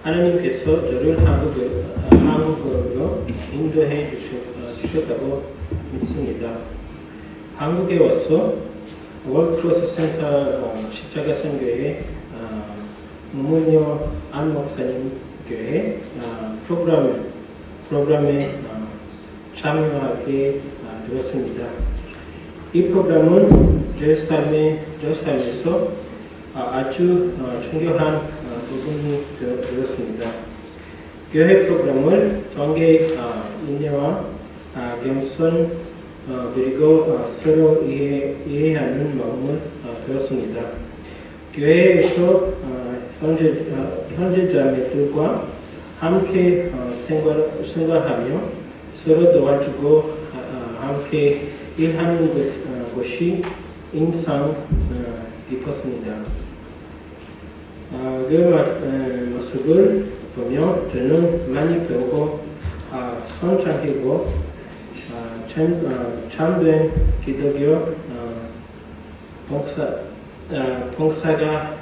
하나님께서 저를 한국어로 인도해 주셨다고 믿습니다. 한국에 와서 월크로스 센터 십자가 선교회 문문여 안 목사님 교회 프로그램에 참여하게 되었습니다. 이 프로그램은 제 삶에서 아주 중요한 부분이 되었습니다. 교회 프로그램을 통해 인내와 겸손 그리고 서로 이해하는 마음을 배웠습니다. 교회에서 형제자매들과 함께 생활하며 서로 도와주고 함께 일하는 것이 인상 깊었습니다. 그 모습을 보며 저는 많이 배우고 성장하고 참된 기독교 봉사가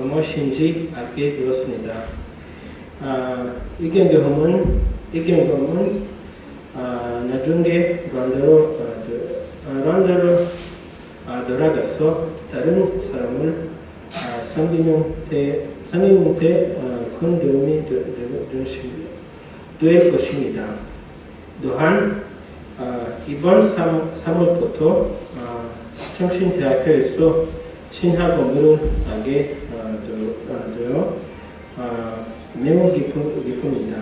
무엇인지 알게 되었습니다. 이 경험은 나중에 런던으로 돌아가서 다른 사람을 섬기는데 큰 도움이 될 것입니다. 또한 이번 3월부터 정신대학교에서 신학 공부를 하게 되어 매우 기쁩니다.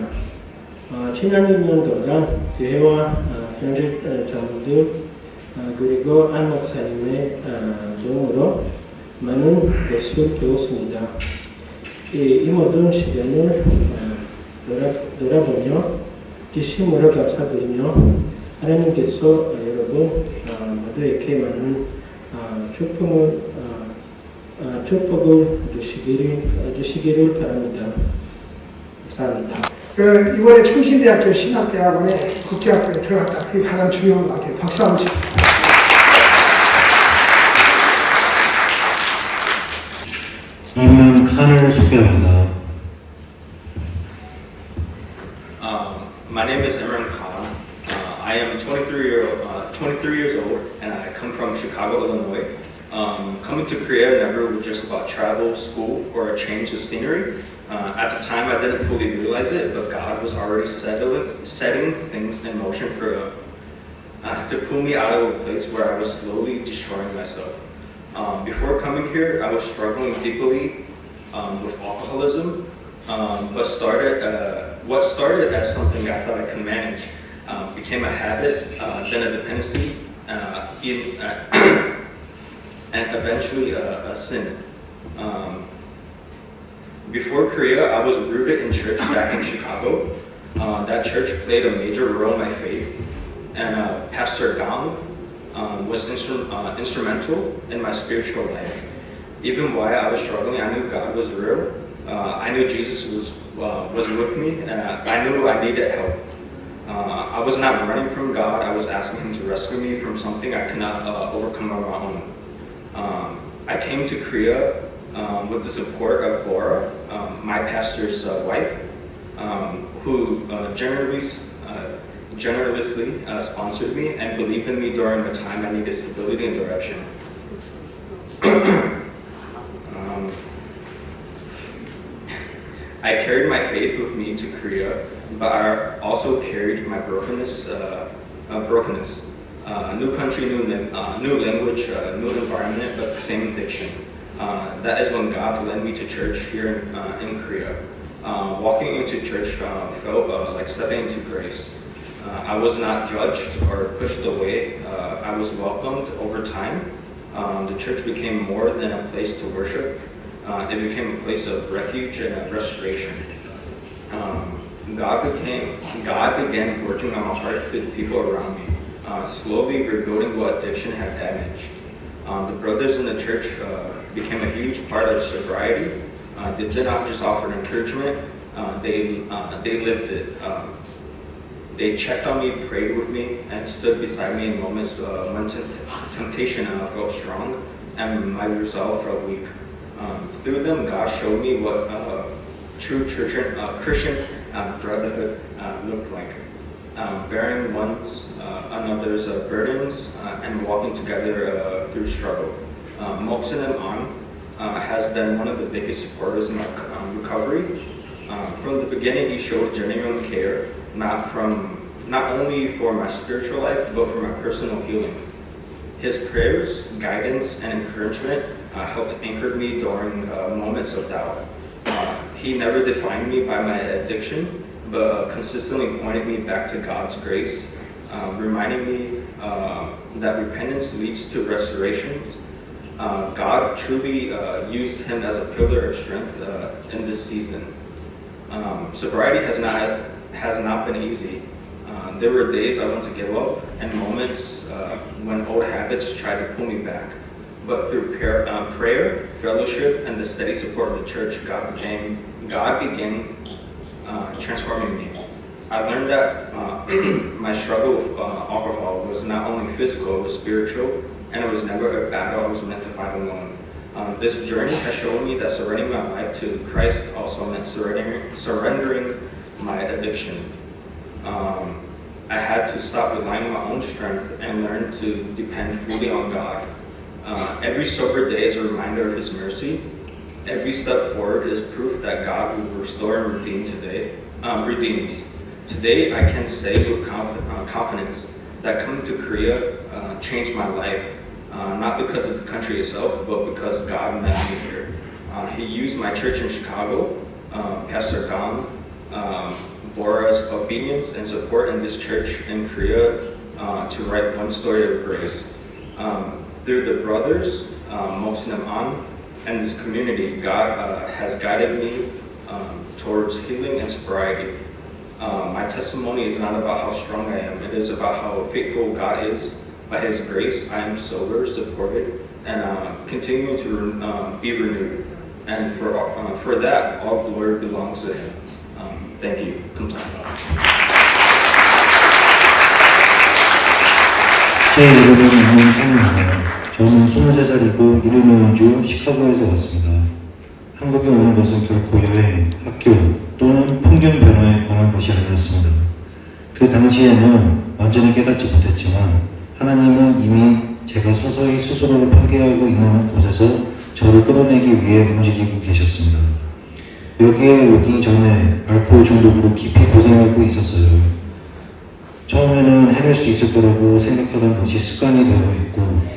지난 2년 동안 교회와 형제자매들 그리고 안 목사님의 도움으로 많은 것을 배웠습니다. 이 모든 시간을 돌아보며 진심으로 감사드리며 하나님께서 여러분 모두에게 많은 축복을 주시기를 바랍니다. 감사합니다. 이번에 청신대학교 신학대학원에 국제학교에 들어갔다. 그게 가장 중요한 것 같아요. 박수 한번 주세요. 이면 칸을 소개합니다. My name is Imran Khan. I am 23 years old, and I come from Chicago, Illinois. Coming to Korea never was just about travel, school, or a change of scenery. At the time, I didn't fully realize it, but God was already setting things in motion to pull me out of a place where I was slowly destroying myself. Before coming here, I was struggling deeply with alcoholism, But what started as something I thought I could manage became a habit, then a dependency, and eventually a sin. Before Korea, I was rooted in church back in Chicago. That church played a major role in my faith, and Pastor Gam was instrumental in my spiritual life. Even while I was struggling, I knew God was real. I knew Jesus was with me, and I knew I needed help. I was not running from God. I was asking Him to rescue me from something I could not overcome on my own. I came to Korea with the support of Laura, my pastor's wife, who generously sponsored me and believed in me during the time I needed stability and direction. I carried my faith with me to Korea, but I also carried my brokenness. New country, new language, new environment, but the same addiction. That is when God led me to church here in Korea. Walking into church felt like stepping into grace. I was not judged or pushed away. I was welcomed over time. The church became more than a place to worship. It became a place of refuge and restoration. God began working on my heart with the people around me, slowly rebuilding what addiction had damaged. The brothers in the church became a huge part of sobriety. They did not just offer encouragement, they lived it. They checked on me, prayed with me, and stood beside me in moments when temptation felt strong and my resolve felt weak. Through them, God showed me what true Christian brotherhood looked like. Bearing another's burdens and walking together through struggle. Moksin has been one of the biggest supporters in my recovery. From the beginning, he showed genuine care, not only for my spiritual life, but for my personal healing. His prayers, guidance, and encouragement helped anchor me during moments of doubt. He never defined me by my addiction, but consistently pointed me back to God's grace, reminding me that repentance leads to restoration. God truly used him as a pillar of strength in this season. Sobriety has not been easy. There were days I wanted to give up and moments when old habits tried to pull me back. But through prayer, fellowship, and the steady support of the church, God began transforming me. I learned that my struggle with alcohol was not only physical, it was spiritual, and it was never a battle I was meant to fight alone. This journey has shown me that surrendering my life to Christ also meant surrendering my addiction. I had to stop relying on my own strength and learn to depend fully on God. Every sober day is a reminder of His mercy. Every step forward is proof that God will restore and redeems. Today, I can say with confidence that coming to Korea changed my life, not because of the country itself, but because God met me here. He used my church in Chicago, Pastor Gam, Bora's obedience and support in this church in Korea to write one story of grace. Through the brothers, Moksin and this community, God has guided me towards healing and sobriety. My testimony is not about how strong I am, it is about how faithful God is. By His grace, I am sober, supported, and continuing to be renewed. And for that, all glory belongs to Him. Thank you. 제 이름은 임문상입니다. 저는 23살이고 이름은 연주 시카고에서 왔습니다. 한국에 오는 것은 결코 여행, 학교 또는 풍경 변화에 관한 것이 아니었습니다. 그 당시에는 완전히 깨닫지 못했지만 하나님은 이미 제가 서서히 스스로를 파괴하고 있는 곳에서 저를 끌어내기 위해 움직이고 계셨습니다. 여기에 오기 전에 알코올 중독으로 깊이 고생하고 있었어요. 처음에는 해낼 수 있을 거라고 생각하던 것이 습관이 되어 있고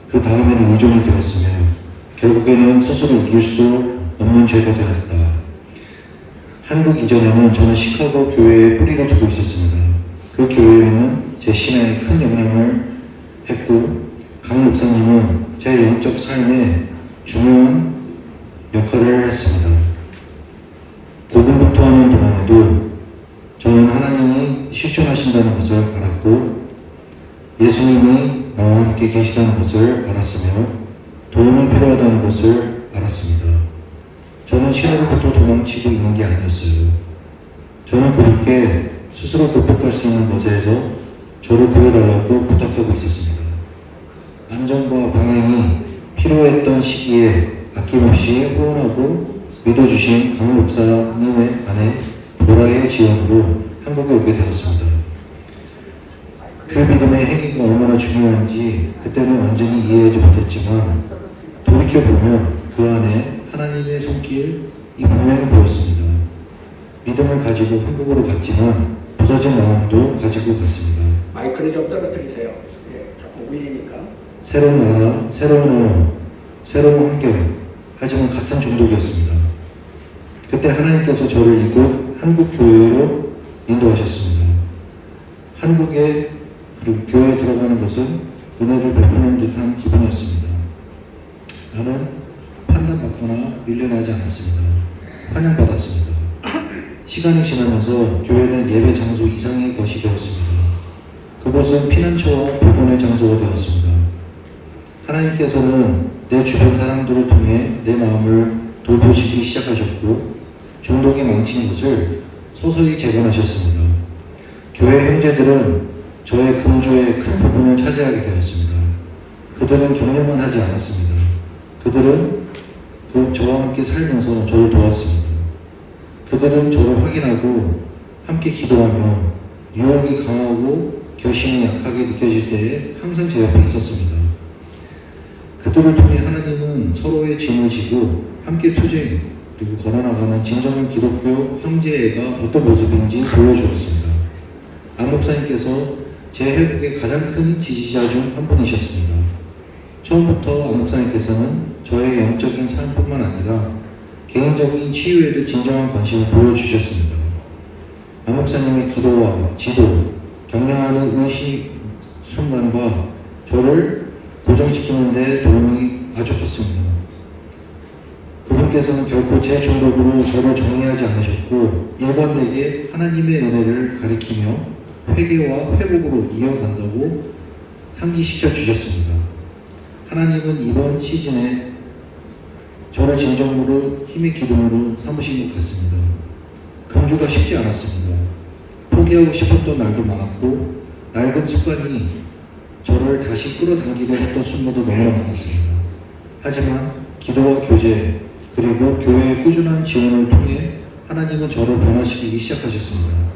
그 다음에는 의존이 되었으며 결국에는 스스로 이길 수 없는 죄가 되었다. 한국 이전에는 저는 시카고 교회에 뿌리를 두고 있었습니다. 그 교회에는 제 신앙에 큰 영향을 했고 강 목사님은 제 영적 삶에 중요한 역할을 했습니다. 고군분투하는 동안에도 저는 하나님이 실존하신다는 것을 알았고 예수님이 나와 함께 계시다는 것을 알았으며 도움이 필요하다는 것을 알았습니다. 저는 신앙으로부터 도망치고 있는 게 아니었어요. 저는 그분께 스스로 극복할 수 있는 것에서 저를 구해달라고 부탁하고 있었습니다. 안정과 방향이 필요했던 시기에 아낌없이 후원하고 믿어주신 강 목사님의 아내 보라의 지원으로 한국에 오게 되었습니다. 그 믿음의 행위가 얼마나 중요한지 그때는 완전히 이해하지 못했지만 돌이켜보면 그 안에 하나님의 손길이 분명히 보였습니다. 믿음을 가지고 한국으로 갔지만 부서진 마음도 가지고 갔습니다. 마이크를 좀 떨어뜨리세요. 예, 조금 울리니까. 새로운 나라, 새로운 언어, 새로운 환경, 하지만 같은 종족이었습니다. 그때 하나님께서 저를 이곳 한국 교회로 인도하셨습니다. 한국에 그리고 교회에 들어가는 것은 은혜를 베푸는 듯한 기분이었습니다. 나는 판단받거나 밀려나지 않았습니다. 환영받았습니다. 시간이 지나면서 교회는 예배 장소 이상의 것이 되었습니다. 그것은 피난처와 복원의 장소가 되었습니다. 하나님께서는 내 주변 사람들을 통해 내 마음을 돌보시기 시작하셨고 중독이 망친 것을 서서히 재건하셨습니다. 교회 형제들은 저의 금조의 큰 부분을 차지하게 되었습니다. 그들은 격려만 하지 않았습니다. 그들은 저와 함께 살면서 저를 도왔습니다. 그들은 저를 확인하고 함께 기도하며 유혹이 강하고 결심이 약하게 느껴질 때에 항상 제 옆에 있었습니다. 그들을 통해 하나님은 서로의 짐을 지고 함께 투쟁 그리고 걸어나가는 진정한 기독교 형제애가 어떤 모습인지 보여주었습니다. 안 목사님께서 제 회복의 가장 큰 지지자 중 한 분이셨습니다. 처음부터 안 목사님께서는 저의 영적인 삶뿐만 아니라 개인적인 치유에도 진정한 관심을 보여주셨습니다. 안 목사님의 기도와 지도, 격려하는 의식 순간과 저를 고정시키는 데 도움이 아주 컸습니다. 그분께서는 결코 제 중독으로 저를 정리하지 않으셨고 일관되게 하나님의 은혜를 가리키며 회개와 회복으로 이어간다고 상기시켜 주셨습니다. 하나님은 이번 시즌에 저를 진정으로 힘의 기둥으로 삼으신 것 같습니다. 금주가 쉽지 않았습니다. 포기하고 싶었던 날도 많았고 낡은 습관이 저를 다시 끌어당기려 했던 순간도 너무나 많았습니다. 하지만 기도와 교제 그리고 교회의 꾸준한 지원을 통해 하나님은 저를 변화시키기 시작하셨습니다.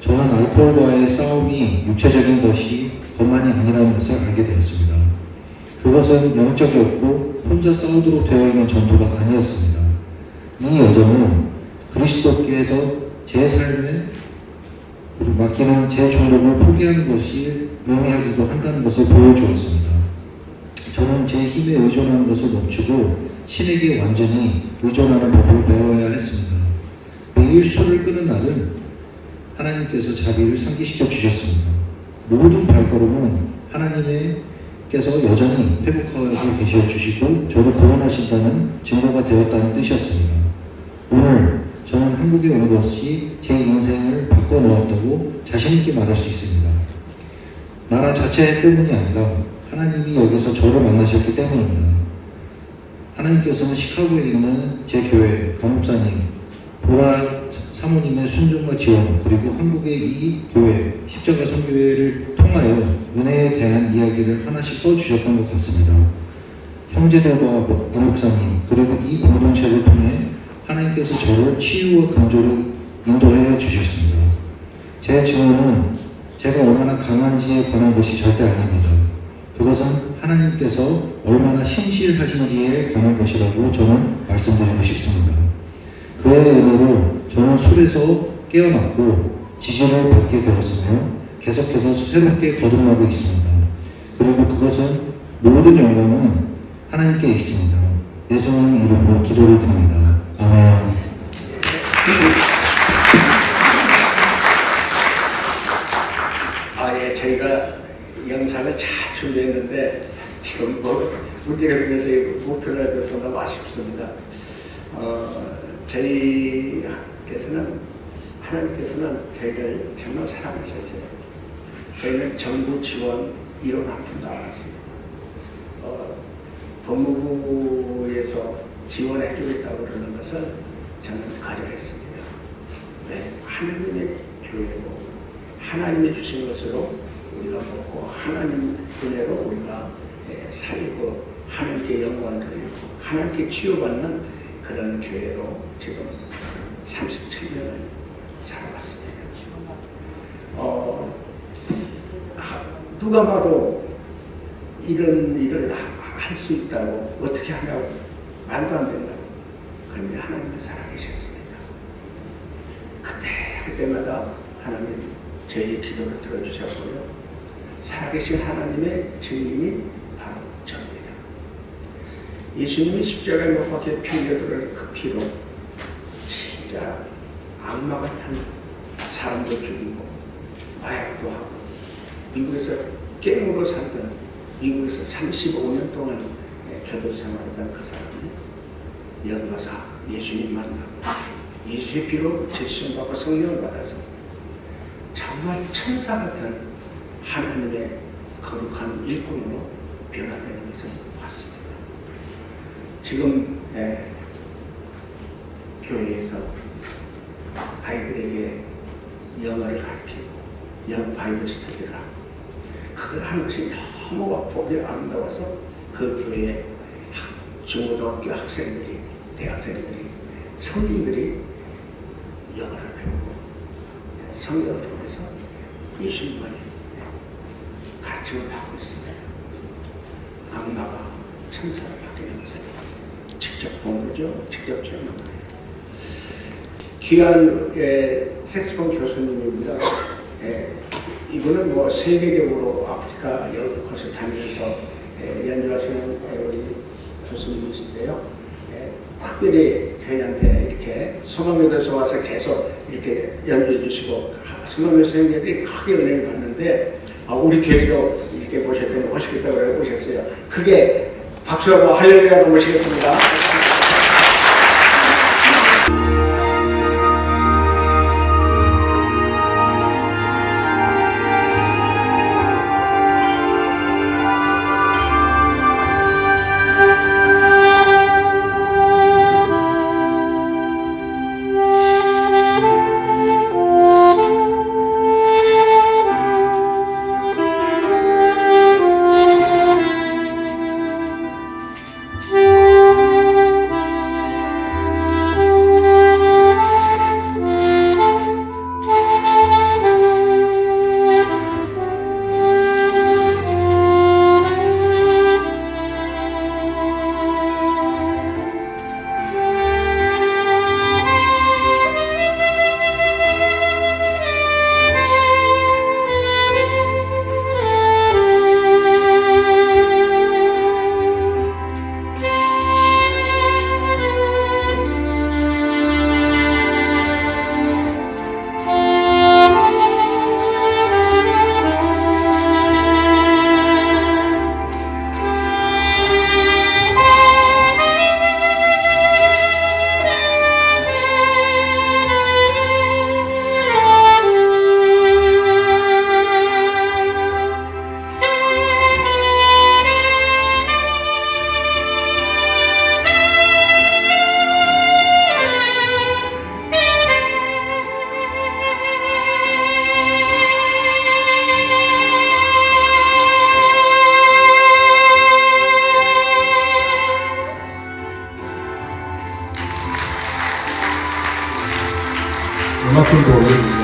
저는 알코올과의 싸움이 육체적인 것이 것만이 아니라는 것을 알게 되었습니다. 그것은 영적이었고 혼자 싸우도록 되어 있는 전투가 아니었습니다. 이 여정은 그리스도께서 제 삶에 맡기는 제 종목을 포기하는 것이 의미하기도 한다는 것을 보여주었습니다. 저는 제 힘에 의존하는 것을 멈추고 신에게 완전히 의존하는 법을 배워야 했습니다. 매일 술을 끄는 날은 하나님께서 자비를 상기시켜 주셨습니다. 모든 발걸음은 하나님께서 여전히 회복하고 계셔 주시고 저를 구원하신다는 증거가 되었다는 뜻이었습니다. 오늘 저는 한국에 온 것이 제 인생을 바꿔놓았다고 자신있게 말할 수 있습니다. 나라 자체 때문이 아니라 하나님이 여기서 저를 만나셨기 때문입니다. 하나님께서는 시카고에 있는 제 교회, 강목사님, 보라 사모님의 순종과 지원, 그리고 한국의 이 교회, 십자가 선교회를 통하여 은혜에 대한 이야기를 하나씩 써주셨던 것 같습니다. 형제들과 강목사님, 그리고 이 공동체를 통해 하나님께서 저를 치유와 강조로 인도해 주셨습니다. 제 증언은 제가 얼마나 강한지에 관한 것이 절대 아닙니다. 그것은 하나님께서 얼마나 신실하신지에 관한 것이라고 저는 말씀드리고 싶습니다. 그의 은혜로 저는 술에서 깨어났고 지지를 받게 되었으며 계속해서 새롭게 거듭나고 있습니다. 그리고 그것은 모든 영광은 하나님께 있습니다. 예수님 이름으로 기도를 드립니다. 아멘. 영상을 잘 준비했는데 지금 뭐 문제가 생겨서 못 들어줘서 너무 아쉽습니다. 하나님께서는 저희를 정말 사랑하셨어요. 저희는 정부 지원 1원 한 푼도 안 왔습니다. 법무부에서 지원해주겠다고 그러는 것을 저는 거절했습니다. 네, 하나님의 교회고 하나님이 주신 것으로 우리가 먹고 하나님 은혜로 우리가 살고 하나님께 영광을 드리고 하나님께 치유받는 그런 교회로 지금 37년을 살아왔습니다. 누가 봐도 이런 일을 할 수 있다고 어떻게 하냐고 말도 안 된다고. 그런데 하나님은 살아계셨습니다. 그때마다 하나님 저희의 기도를 들어주셨고요. 살아계신 하나님의 증인이 바로 저입니다. 예수님이 십자가에 못 박혀 피 흘려들은 그 피로 진짜 악마 같은 사람도 죽이고 마약도 하고 미국에서 깽으로 살던 미국에서 35년 동안 교도 생활했던 그 사람이 여기 와서 예수님 만나고 예수의 피로 제수받고 성령을 받아서 정말 천사 같은 하나님의 거룩한 일꾼으로 변화되는 것을 봤습니다. 지금 교회에서 아이들에게 영어를 가르치고 영어 바이블 스터디를 하고 그걸 하는 것이 너무 보기 아름다워서 그 교회에 중고등학교 학생들이, 대학생들이, 성인들이 영어를 배우고 성경을 통해서 예수님만이 가르침을 받고 있습니다. 악마가 천사를 바뀌는 것을 직접 본 거죠. 직접 체험한 거예요. 귀한 색소폰 교수님입니다. 이분은 뭐 세계적으로 아프리카 여러 곳을 다니면서 연주하시는 우리 교수님이신데요. 특별히 저희한테 이렇게 성함에서 와서 계속 이렇게 연주해 주시고 성함의 선생님들이 크게 은혜를 받는데 우리 교회도 이렇게 모셨더니 오시겠다고 오셨어요. 크게 박수하고 할렐루야로 모시겠습니다. 음악 좀 더 올려주세요.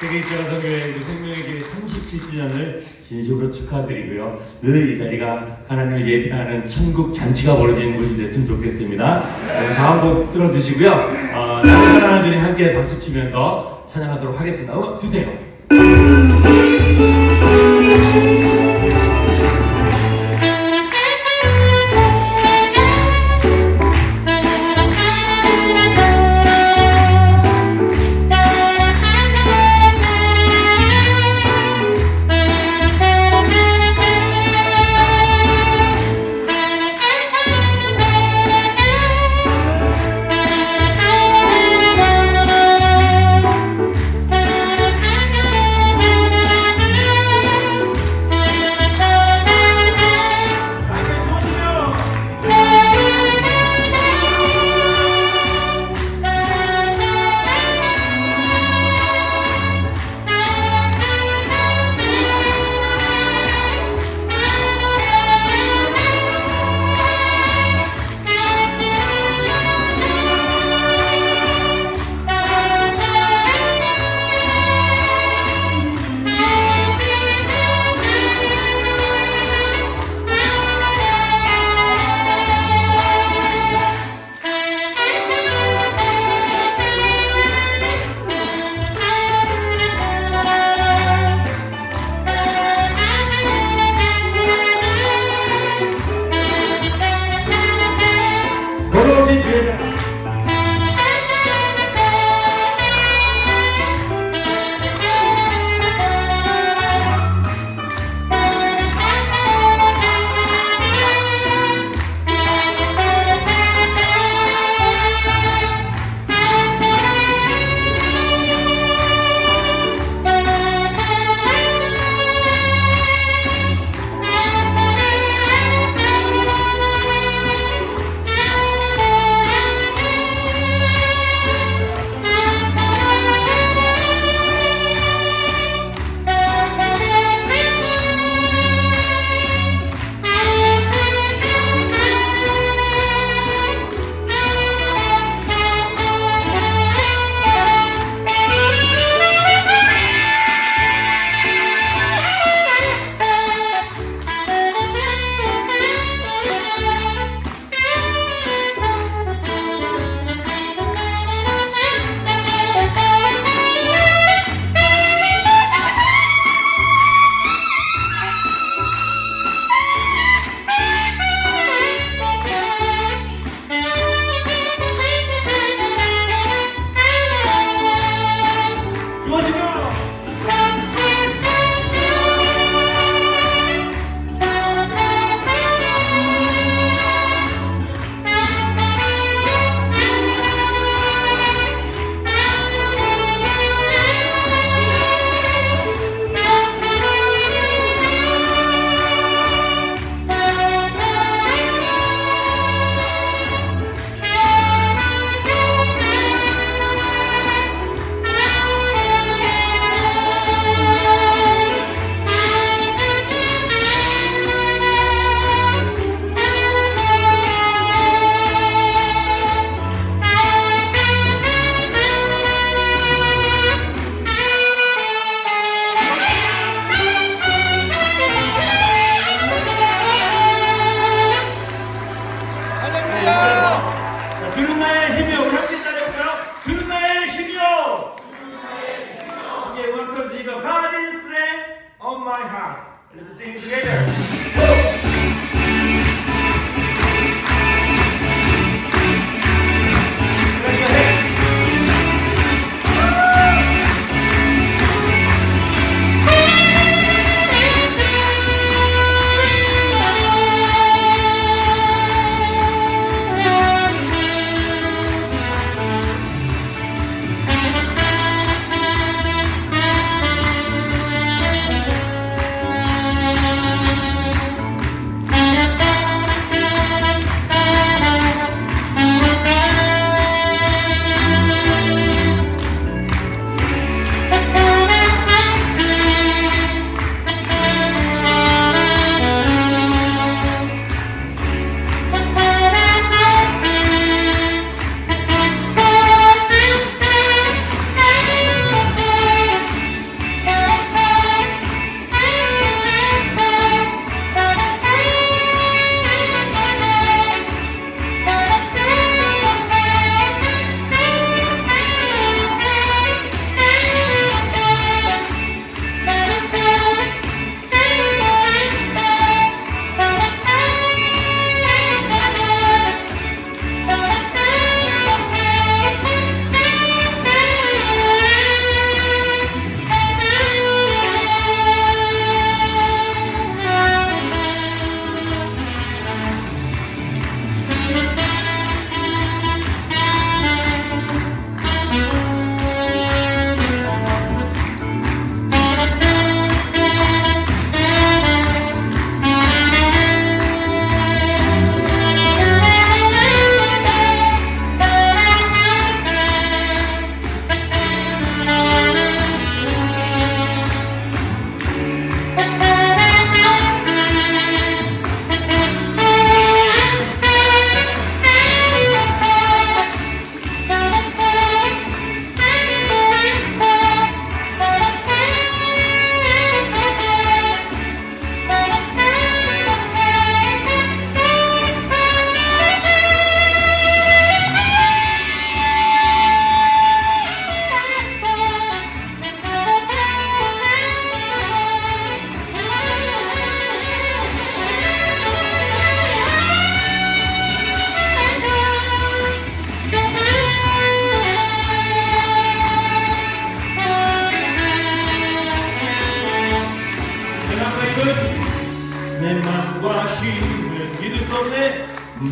세계 입장한 선교회 우리 생명의 37주년을 진심으로 축하드리고요. 늘 이 자리가 하나님을 예배하는 천국 잔치가 벌어지는 곳이 됐으면 좋겠습니다. 다음 곡 들어주시고요. 나를 사랑하는 주님 함께 박수 치면서 찬양하도록 하겠습니다. 음악 주세요. 주는 나의 힘이요. 우리 함께 따라해볼까요? 주는 나의 힘이요. Okay, one, two, three, go. God is the strength of my heart. Let's sing it together.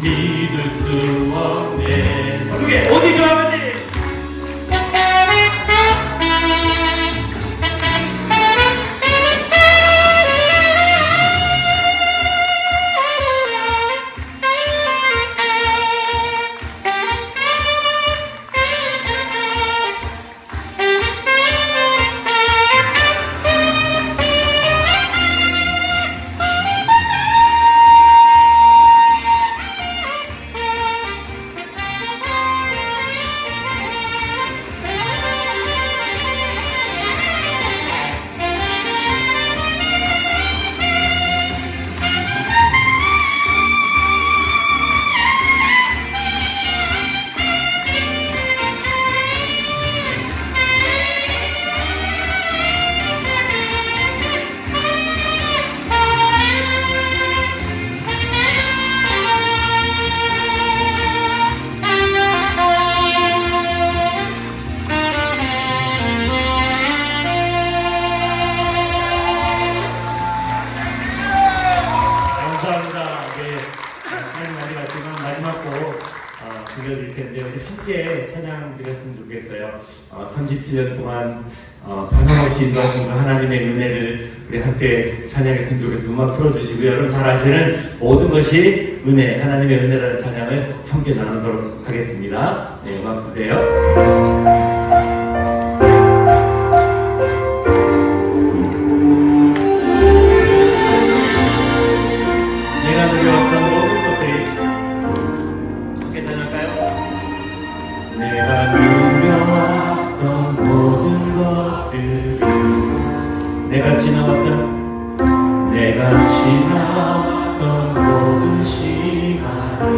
믿을 수 없네. 어떻게 어디 좋아하는지. 들려드릴 텐데 우리 함께 찬양 드렸으면 좋겠어요. 37년 동안 변함없이 인도하신 그 하나님의 은혜를 우리 함께 찬양했으면 좋겠어요. 음악 틀어주시고요. 여러분 잘 아시는 모든 것이 은혜, 하나님의 은혜라는 찬양을 함께 나누도록 하겠습니다. 네, 음악 주세요. 내가 누려왔던 모든 것들이 함께 찬양할까요? 내가 누려왔던 모든 것들이 내가 지나왔던 모든 시간이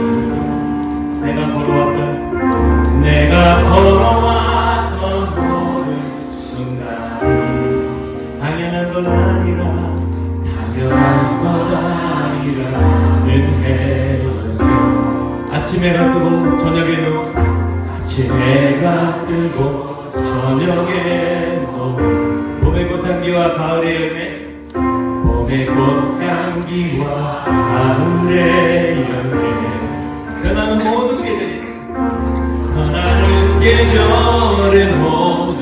내가 걸어왔던 모든 순간이 당연한 것 아니라 은혜였어. 아침 해가 뜨고 저녁에 노 봄의 꽃향기와 가을의 열매 변하는 계절의 모든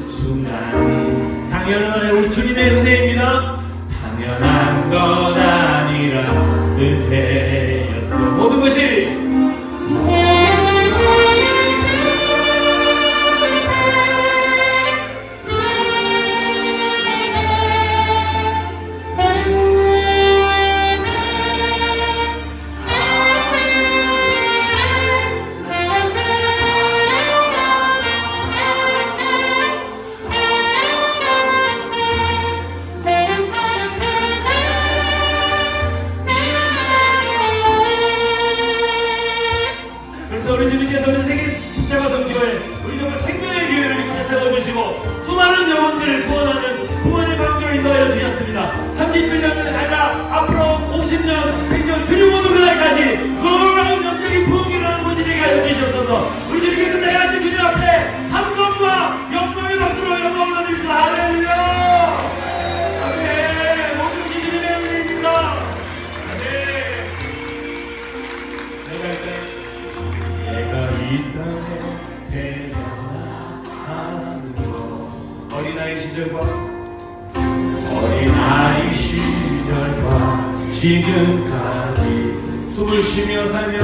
순간이 당연한 우리 주님의 은혜입니다. 당연한 것 아니라 은혜였어. 모든 것이 우리 주님께서 우리 세계 십자가 선교회 우리 정말 생명의 기회를 이곳에 세워주시고 수많은 영혼들을 구원하는 구원의 방주를 인도하여 주셨습니다. 37년은 아니라 앞으로 50년, 100년 주님 오는 그날까지 놀라운 영적인 부흥이 일어나는 곳이 되게 하여 주시옵소서. 우리 주님께서 다 같이 주님 앞에 감동과 영광의 박수로 영광을 받으면서 할렐루야. 아멘. 모든 것이 주님의 은혜입니다. 아멘. 내가 이 땅에 태어나 사는 것 어린아이 시절과 지금까지 숨을 쉬며 살며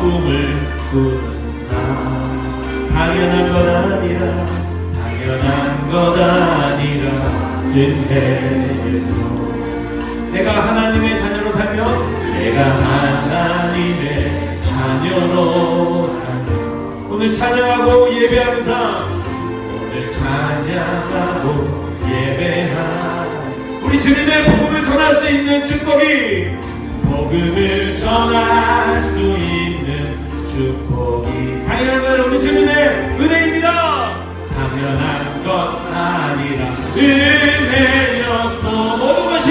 꿈을 꾸는 삶 당연한 것 아니라 은혜에서 내가 하나님의 자녀로 살며 오늘 찬양하고 예배하는 삶 우리 주님의 복음을 전할 수 있는 축복이 당연한 건 우리 주님의 은혜입니다. 당연한 것 아니라 은혜였어. 모든 것이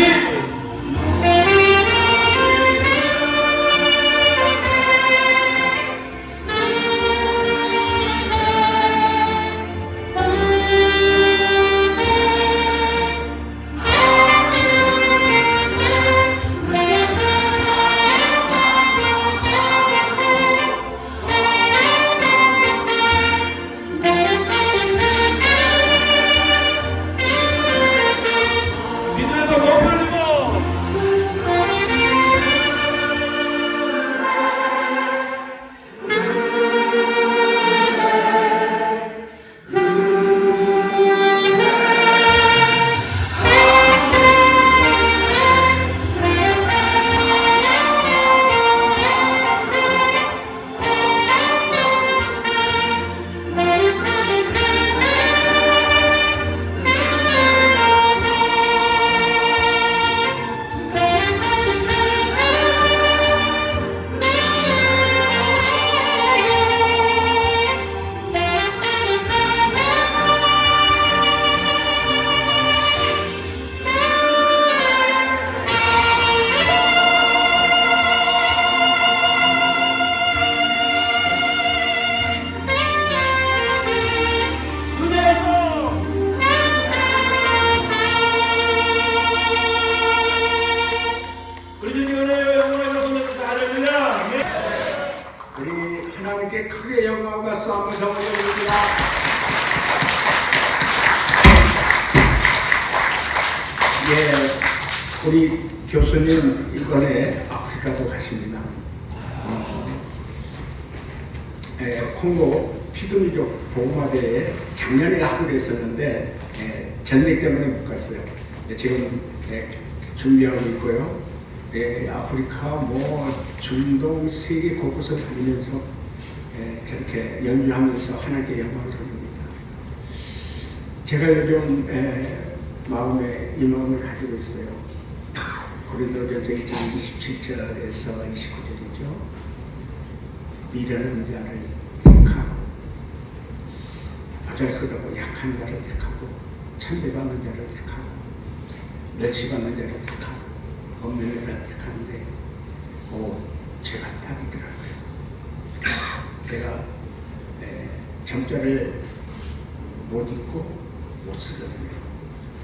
하나님께 크게 영광과 박수 한번 더 올려드립니다. 예, 우리 교수님 이번에 아프리카도 가십니다. 콩고 피그미족 보호마대에 작년에 한국에 있었는데 전쟁 때문에 못 갔어요. 지금 준비하고 있고요. 아프리카, 중동, 세계 곳곳을 다니면서 저렇게 연주하면서 하나님께 영광을 돌립니다. 제가 요즘 마음에 이 마음을 가지고 있어요. 고린도전서 1장 27절에서 29절이죠. 미련한 자를 택하고 보잘것없고 약한 자를 택하고 천대받는 자를 택하고 멸시받는 자를 택하고 없는 자를 택하는데 제가 딱이더라고요. 제가 점자를 못 읽고 못 쓰거든요.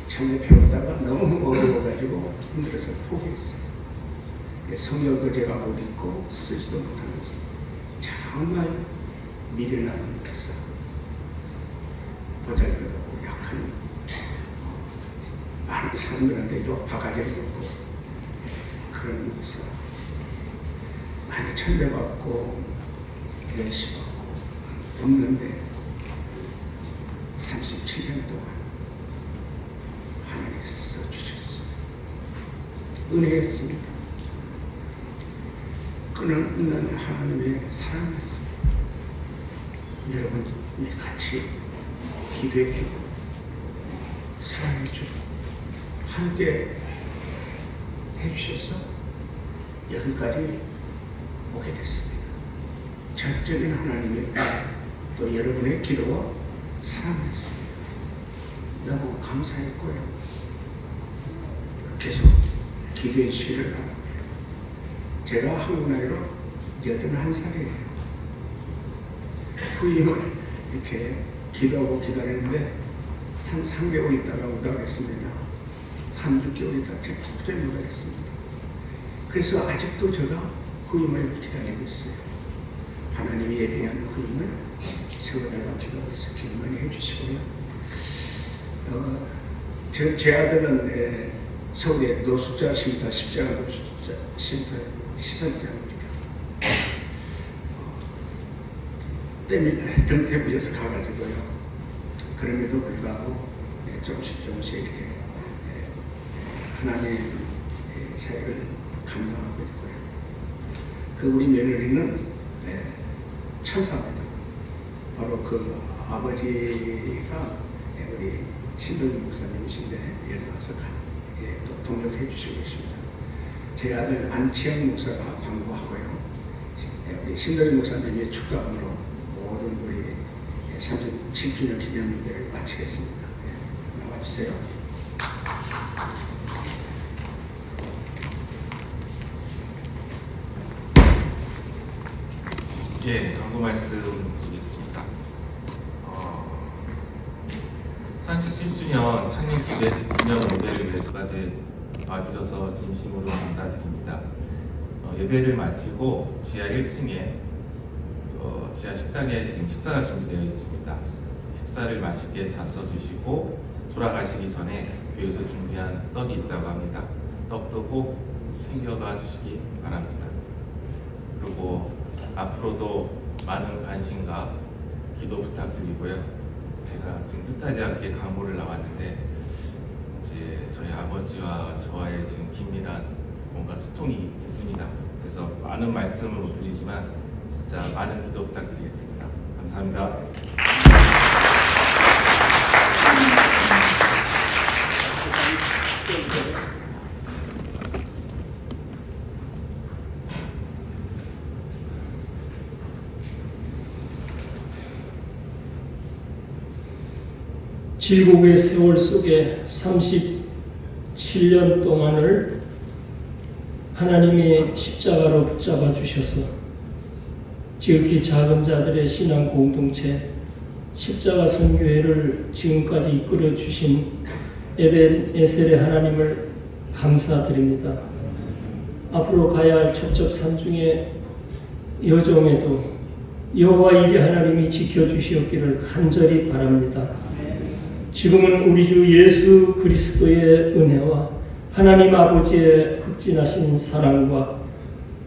처음에 배우다가 너무 어려워가지고 힘들어서 포기했어요. 성경도 제가 못 읽고 쓰지도 못하면서 정말 미련한 것을 보잘것없고 약한 많은 사람들한테도 바가지를 놓고 그런 모습 많이 천대받고 열심히받고 없는데 37년 동안 하나님께서 주셨어요. 은혜였습니다. 끊임없는 하나님의 사랑이었습니다. 여러분 같이 기도해주고 사랑해주고 함께 해주셔서 여기까지 오게 됐습니다. 전적인 하나님의 또 여러분의 기도와 사랑이었습니다. 너무 감사했고요. 계속 기도해 주시기를 바랍니다. 제가 한국 나이로 81살이에요. 후임을 이렇게 기도하고 기다리는데 한 3개월 있다가 못하겠습니다. 한 6개월 있다가 제가 도저히 못하겠습니다. 그래서 아직도 제가 후임을 기다리고 있어요. 하나님이 예비한 후임을 세워달라고 기도하고 있어요. 기도 많이 해주시고요. 제 아들은 서울의 노숙자 쉼터, 십자가 노숙자 쉼터 시설장입니다. 등 때문에서 가가지고요. 그럼에도 불구하고 조금씩 이렇게 하나님의 사역을 감당하고 있고요. 그 우리 며느리는 천사입니다. 바로 그 아버지가 우리 신동희 목사님이신데 여기 와서 또 동역을 해주시고 계십니다. 제 아들 안치영 목사가 광고하고요. 우리 신동희 목사님의 축도함으로 모든 우리 37주년 기념일을 마치겠습니다. 나와주세요. 예, 광고 말씀 드리겠습니다. 37주년 창립기획 기념 예배를 위해서까지 와주셔서 진심으로 감사드립니다. 예배를 마치고 지하 1층에 지하 식당에 지금 식사가 준비되어 있습니다. 식사를 맛있게 잡숴주시고 돌아가시기 전에 교회에서 준비한 떡이 있다고 합니다. 떡도 꼭 챙겨가 주시기 바랍니다. 그리고 앞으로도 많은 관심과 기도 부탁드리고요. 제가 지금 뜻하지 않게 강모를 나왔는데 이제 저희 아버지와 저와의 지금 긴밀한 뭔가 소통이 있습니다. 그래서 많은 말씀을 못 드리지만 진짜 많은 기도 부탁드리겠습니다. 감사합니다. 질곡의 세월 속에 37년 동안을 하나님이 십자가로 붙잡아 주셔서 지극히 작은 자들의 신앙 공동체 십자가 선교회를 지금까지 이끌어 주신 에벤에셀의 하나님을 감사드립니다. 앞으로 가야 할 첩첩산중의 여정에도 여호와 이리 하나님이 지켜주시옵기를 간절히 바랍니다. 지금은 우리 주 예수 그리스도의 은혜와 하나님 아버지의 극진하신 사랑과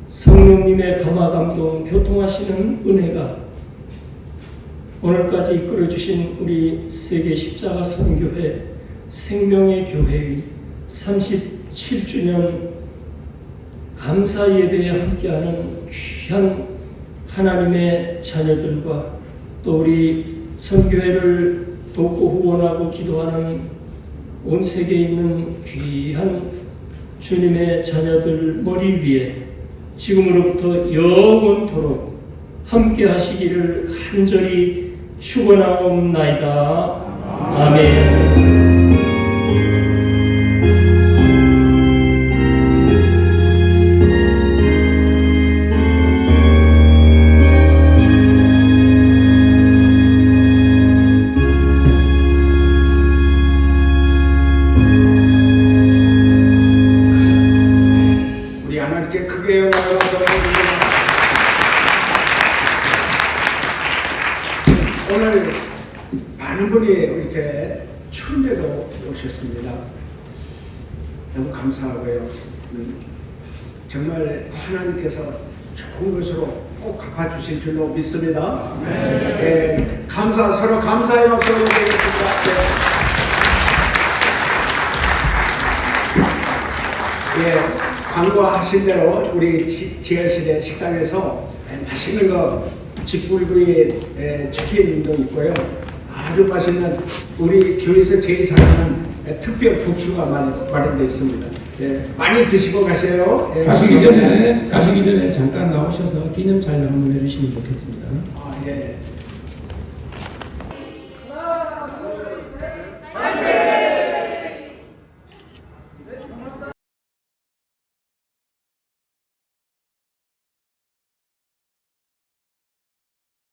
성령님의 감화감동 교통하시는 은혜가 오늘까지 이끌어주신 우리 세계 십자가 선교회 생명의 교회의 37주년 감사 예배에 함께하는 귀한 하나님의 자녀들과 또 우리 선교회를 돕고 후원하고 기도하는 온 세계에 있는 귀한 주님의 자녀들 머리 위에 지금으로부터 영원토록 함께 하시기를 간절히 축원하옵나이다. 아멘. 우리 하나님께 크게 영광을 돌려드립니다. 오늘 많은 분이 이렇게 추운데도 오셨습니다. 너무 감사하고요. 정말 하나님께서 좋은 것으로 꼭 갚아주실 줄로 믿습니다. 네, 서로 감사의 박수 올려드리겠습니다. 광고하신 대로 우리 지하실의 식당에서 맛있는 거 직불구이 치킨도 있고요. 아주 맛있는 우리 교회에서 제일 잘하는 특별 국수가 마련되어 있습니다. 많이 드시고 가세요. 가시기 전에 잠깐 나오셔서 기념 촬영 한번 해주시면 좋겠습니다. 예.